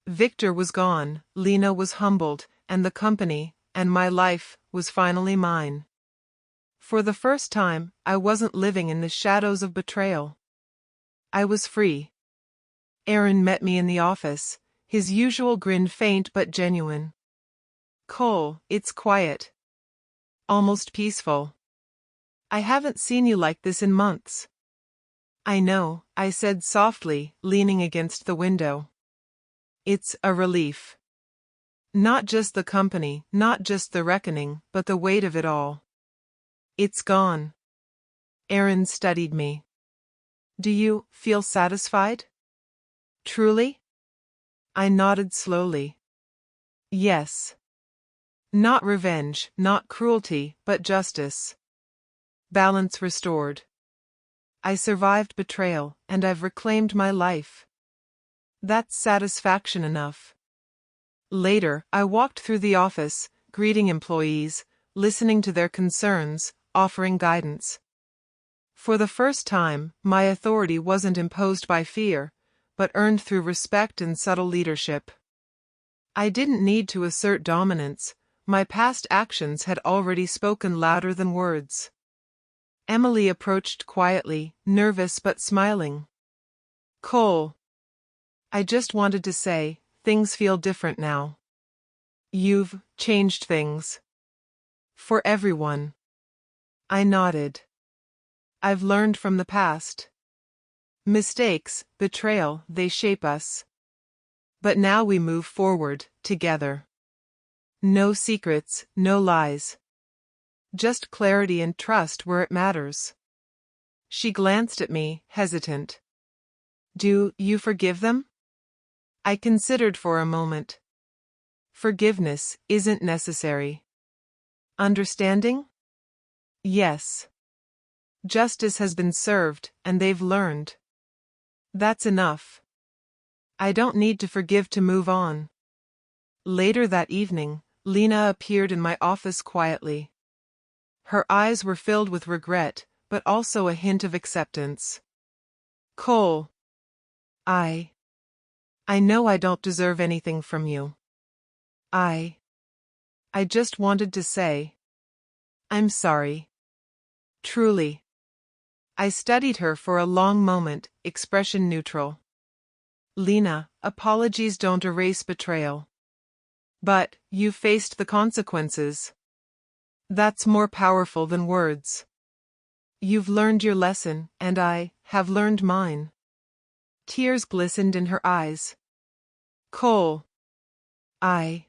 Victor was gone, Lina was humbled, and the company, and my life, was finally mine. For the first time, I wasn't living in the shadows of betrayal. I was free. Aaron met me in the office, his usual grin faint but genuine. Cole, it's quiet. Almost peaceful. I haven't seen you like this in months. I know, I said softly, leaning against the window. It's a relief. Not just the company, not just the reckoning, but the weight of it all. It's gone. Aaron studied me. Do you feel satisfied? Truly? I nodded slowly. Yes. Not revenge, not cruelty, but justice. Balance restored. I survived betrayal, and I've reclaimed my life. That's satisfaction enough. Later, I walked through the office, greeting employees, listening to their concerns, offering guidance. For the first time, my authority wasn't imposed by fear, but earned through respect and subtle leadership. I didn't need to assert dominance. My past actions had already spoken louder than words. Emily approached quietly, nervous but smiling. Cole. I just wanted to say, things feel different now. You've changed things. For everyone. I nodded. I've learned from the past. Mistakes, betrayal, they shape us. But now we move forward, together. No secrets, no lies. Just clarity and trust where it matters. She glanced at me, hesitant. Do you forgive them? I considered for a moment. Forgiveness isn't necessary. Understanding? Yes. Justice has been served, and they've learned. That's enough. I don't need to forgive to move on. Later that evening, Lina appeared in my office quietly. Her eyes were filled with regret, but also a hint of acceptance. Cole. I know I don't deserve anything from you. I just wanted to say, I'm sorry. Truly. I studied her for a long moment, expression neutral. Lina, apologies don't erase betrayal. But, you faced the consequences. That's more powerful than words. You've learned your lesson, and I have learned mine. Tears glistened in her eyes. Cole. I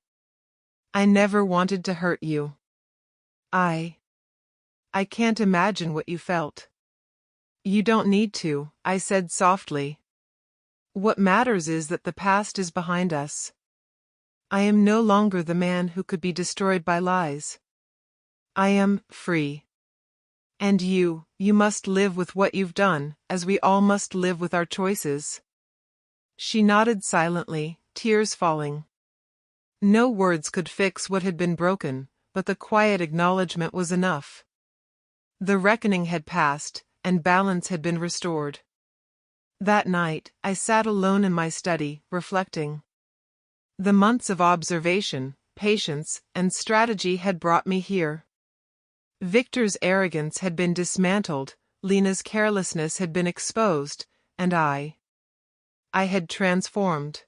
never wanted to hurt you. I can't imagine what you felt. You don't need to, I said softly. What matters is that the past is behind us. I am no longer the man who could be destroyed by lies. I am free. And you must live with what you've done, as we all must live with our choices. She nodded silently, tears falling. No words could fix what had been broken, but the quiet acknowledgement was enough. The reckoning had passed, and balance had been restored. That night, I sat alone in my study, reflecting. The months of observation, patience, and strategy had brought me here. Victor's arrogance had been dismantled, Lina's carelessness had been exposed, and I had transformed.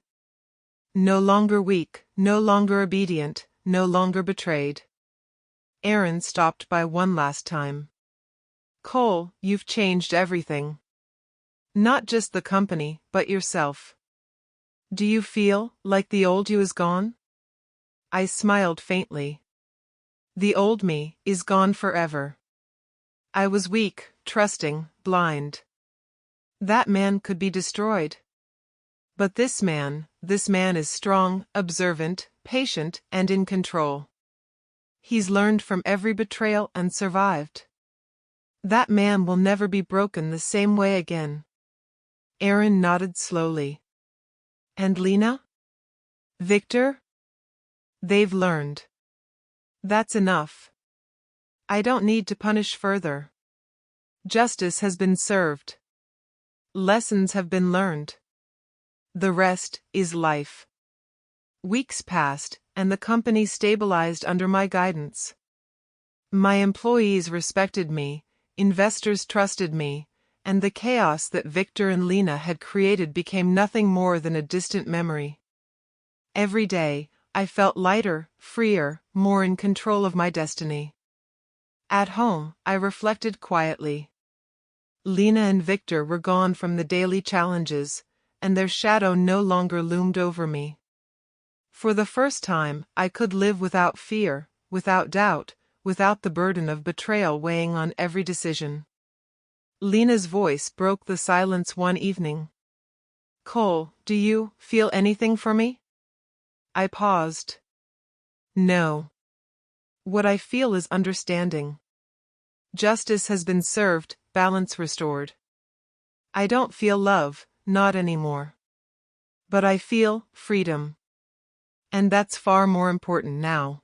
No longer weak, no longer obedient, no longer betrayed. Aaron stopped by one last time. Cole, you've changed everything. Not just the company, but yourself. Do you feel like the old you is gone? I smiled faintly. The old me is gone forever. I was weak, trusting, blind. That man could be destroyed. But this man is strong, observant, patient, and in control. He's learned from every betrayal and survived. That man will never be broken the same way again. Aaron nodded slowly. And Lina? Victor? They've learned. That's enough. I don't need to punish further. Justice has been served. Lessons have been learned. The rest is life. Weeks passed, and the company stabilized under my guidance. My employees respected me, investors trusted me, and the chaos that Victor and Lina had created became nothing more than a distant memory. Every day, I felt lighter, freer, more in control of my destiny. At home, I reflected quietly. Lina and Victor were gone from the daily challenges, and their shadow no longer loomed over me. For the first time, I could live without fear, without doubt, without the burden of betrayal weighing on every decision. Lina's voice broke the silence one evening. "Cole, do you feel anything for me?" I paused. "No. What I feel is understanding. Justice has been served, balance restored. I don't feel love, not anymore. But I feel freedom. And that's far more important now."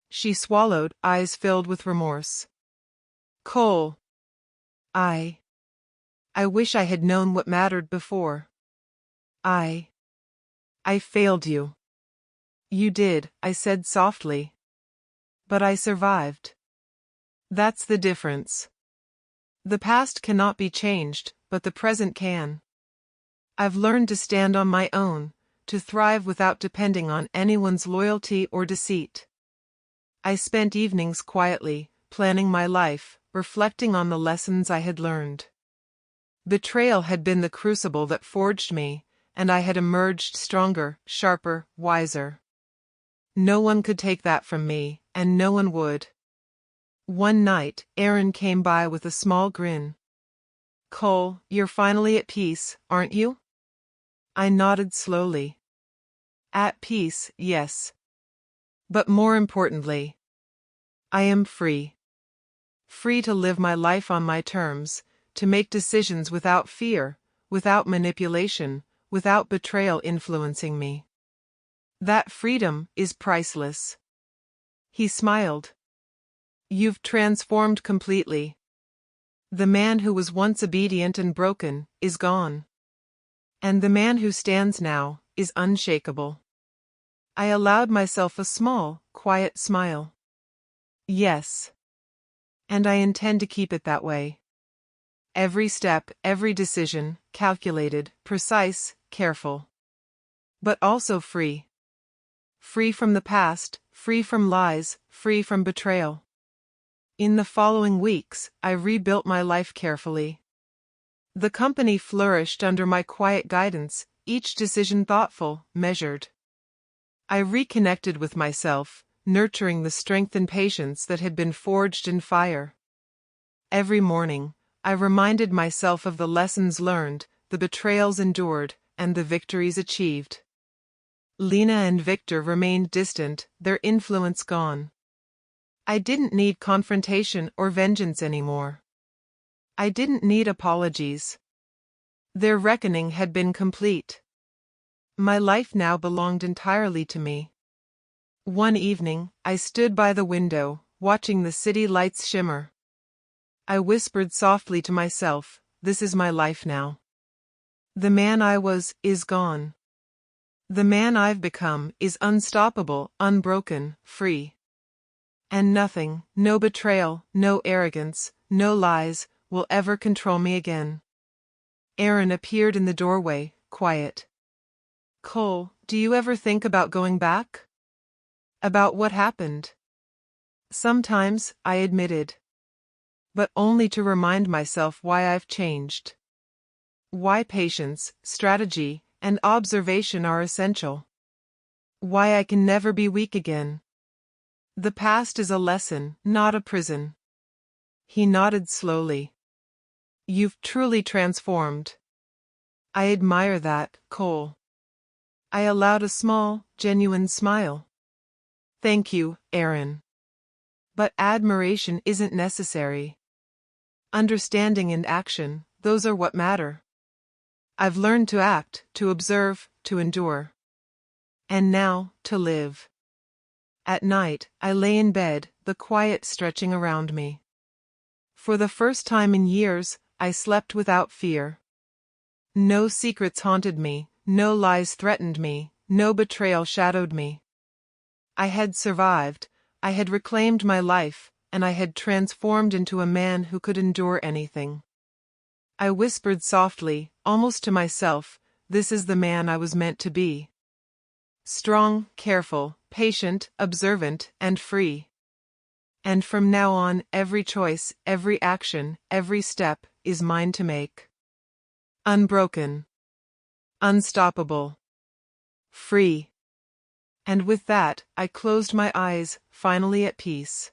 She swallowed, eyes filled with remorse. "Cole. I wish I had known what mattered before. I failed you." "You did," I said softly. "But I survived. That's the difference. The past cannot be changed, but the present can. I've learned to stand on my own, to thrive without depending on anyone's loyalty or deceit." I spent evenings quietly, planning my life, reflecting on the lessons I had learned. Betrayal had been the crucible that forged me, and I had emerged stronger, sharper, wiser. No one could take that from me, and no one would. One night, Aaron came by with a small grin. "Cole, you're finally at peace, aren't you?" I nodded slowly. "At peace, yes. But more importantly, I am free. Free to live my life on my terms, to make decisions without fear, without manipulation, without betrayal influencing me. That freedom is priceless." He smiled. "You've transformed completely. The man who was once obedient and broken is gone. And the man who stands now is unshakable." I allowed myself a small, quiet smile. "Yes. And I intend to keep it that way. Every step, every decision, calculated, precise, careful. But also free. Free from the past, free from lies, free from betrayal." In the following weeks, I rebuilt my life carefully. The company flourished under my quiet guidance, each decision thoughtful, measured. I reconnected with myself, nurturing the strength and patience that had been forged in fire. Every morning, I reminded myself of the lessons learned, the betrayals endured, and the victories achieved. Lina and Victor remained distant, their influence gone. I didn't need confrontation or vengeance anymore. I didn't need apologies. Their reckoning had been complete. My life now belonged entirely to me. One evening, I stood by the window, watching the city lights shimmer. I whispered softly to myself, "This is my life now. The man I was is gone. The man I've become is unstoppable, unbroken, free. And nothing, no betrayal, no arrogance, no lies, will ever control me again." Aaron appeared in the doorway, quiet. "Cole, do you ever think about going back? About what happened?" "Sometimes," I admitted. "But only to remind myself why I've changed. Why patience, strategy, and observation are essential. Why I can never be weak again. The past is a lesson, not a prison." He nodded slowly. "You've truly transformed." "I admire that, Cole." I allowed a small, genuine smile. "Thank you, Aaron. But admiration isn't necessary. Understanding and action, those are what matter. I've learned to act, to observe, to endure. And now, to live." At night, I lay in bed, the quiet stretching around me. For the first time in years, I slept without fear. No secrets haunted me, no lies threatened me, no betrayal shadowed me. I had survived, I had reclaimed my life, and I had transformed into a man who could endure anything. I whispered softly, almost to myself, "This is the man I was meant to be." Strong, careful, patient, observant, and free. And from now on, every choice, every action, every step is mine to make. Unbroken. Unstoppable. Free. And with that, I closed my eyes, finally at peace.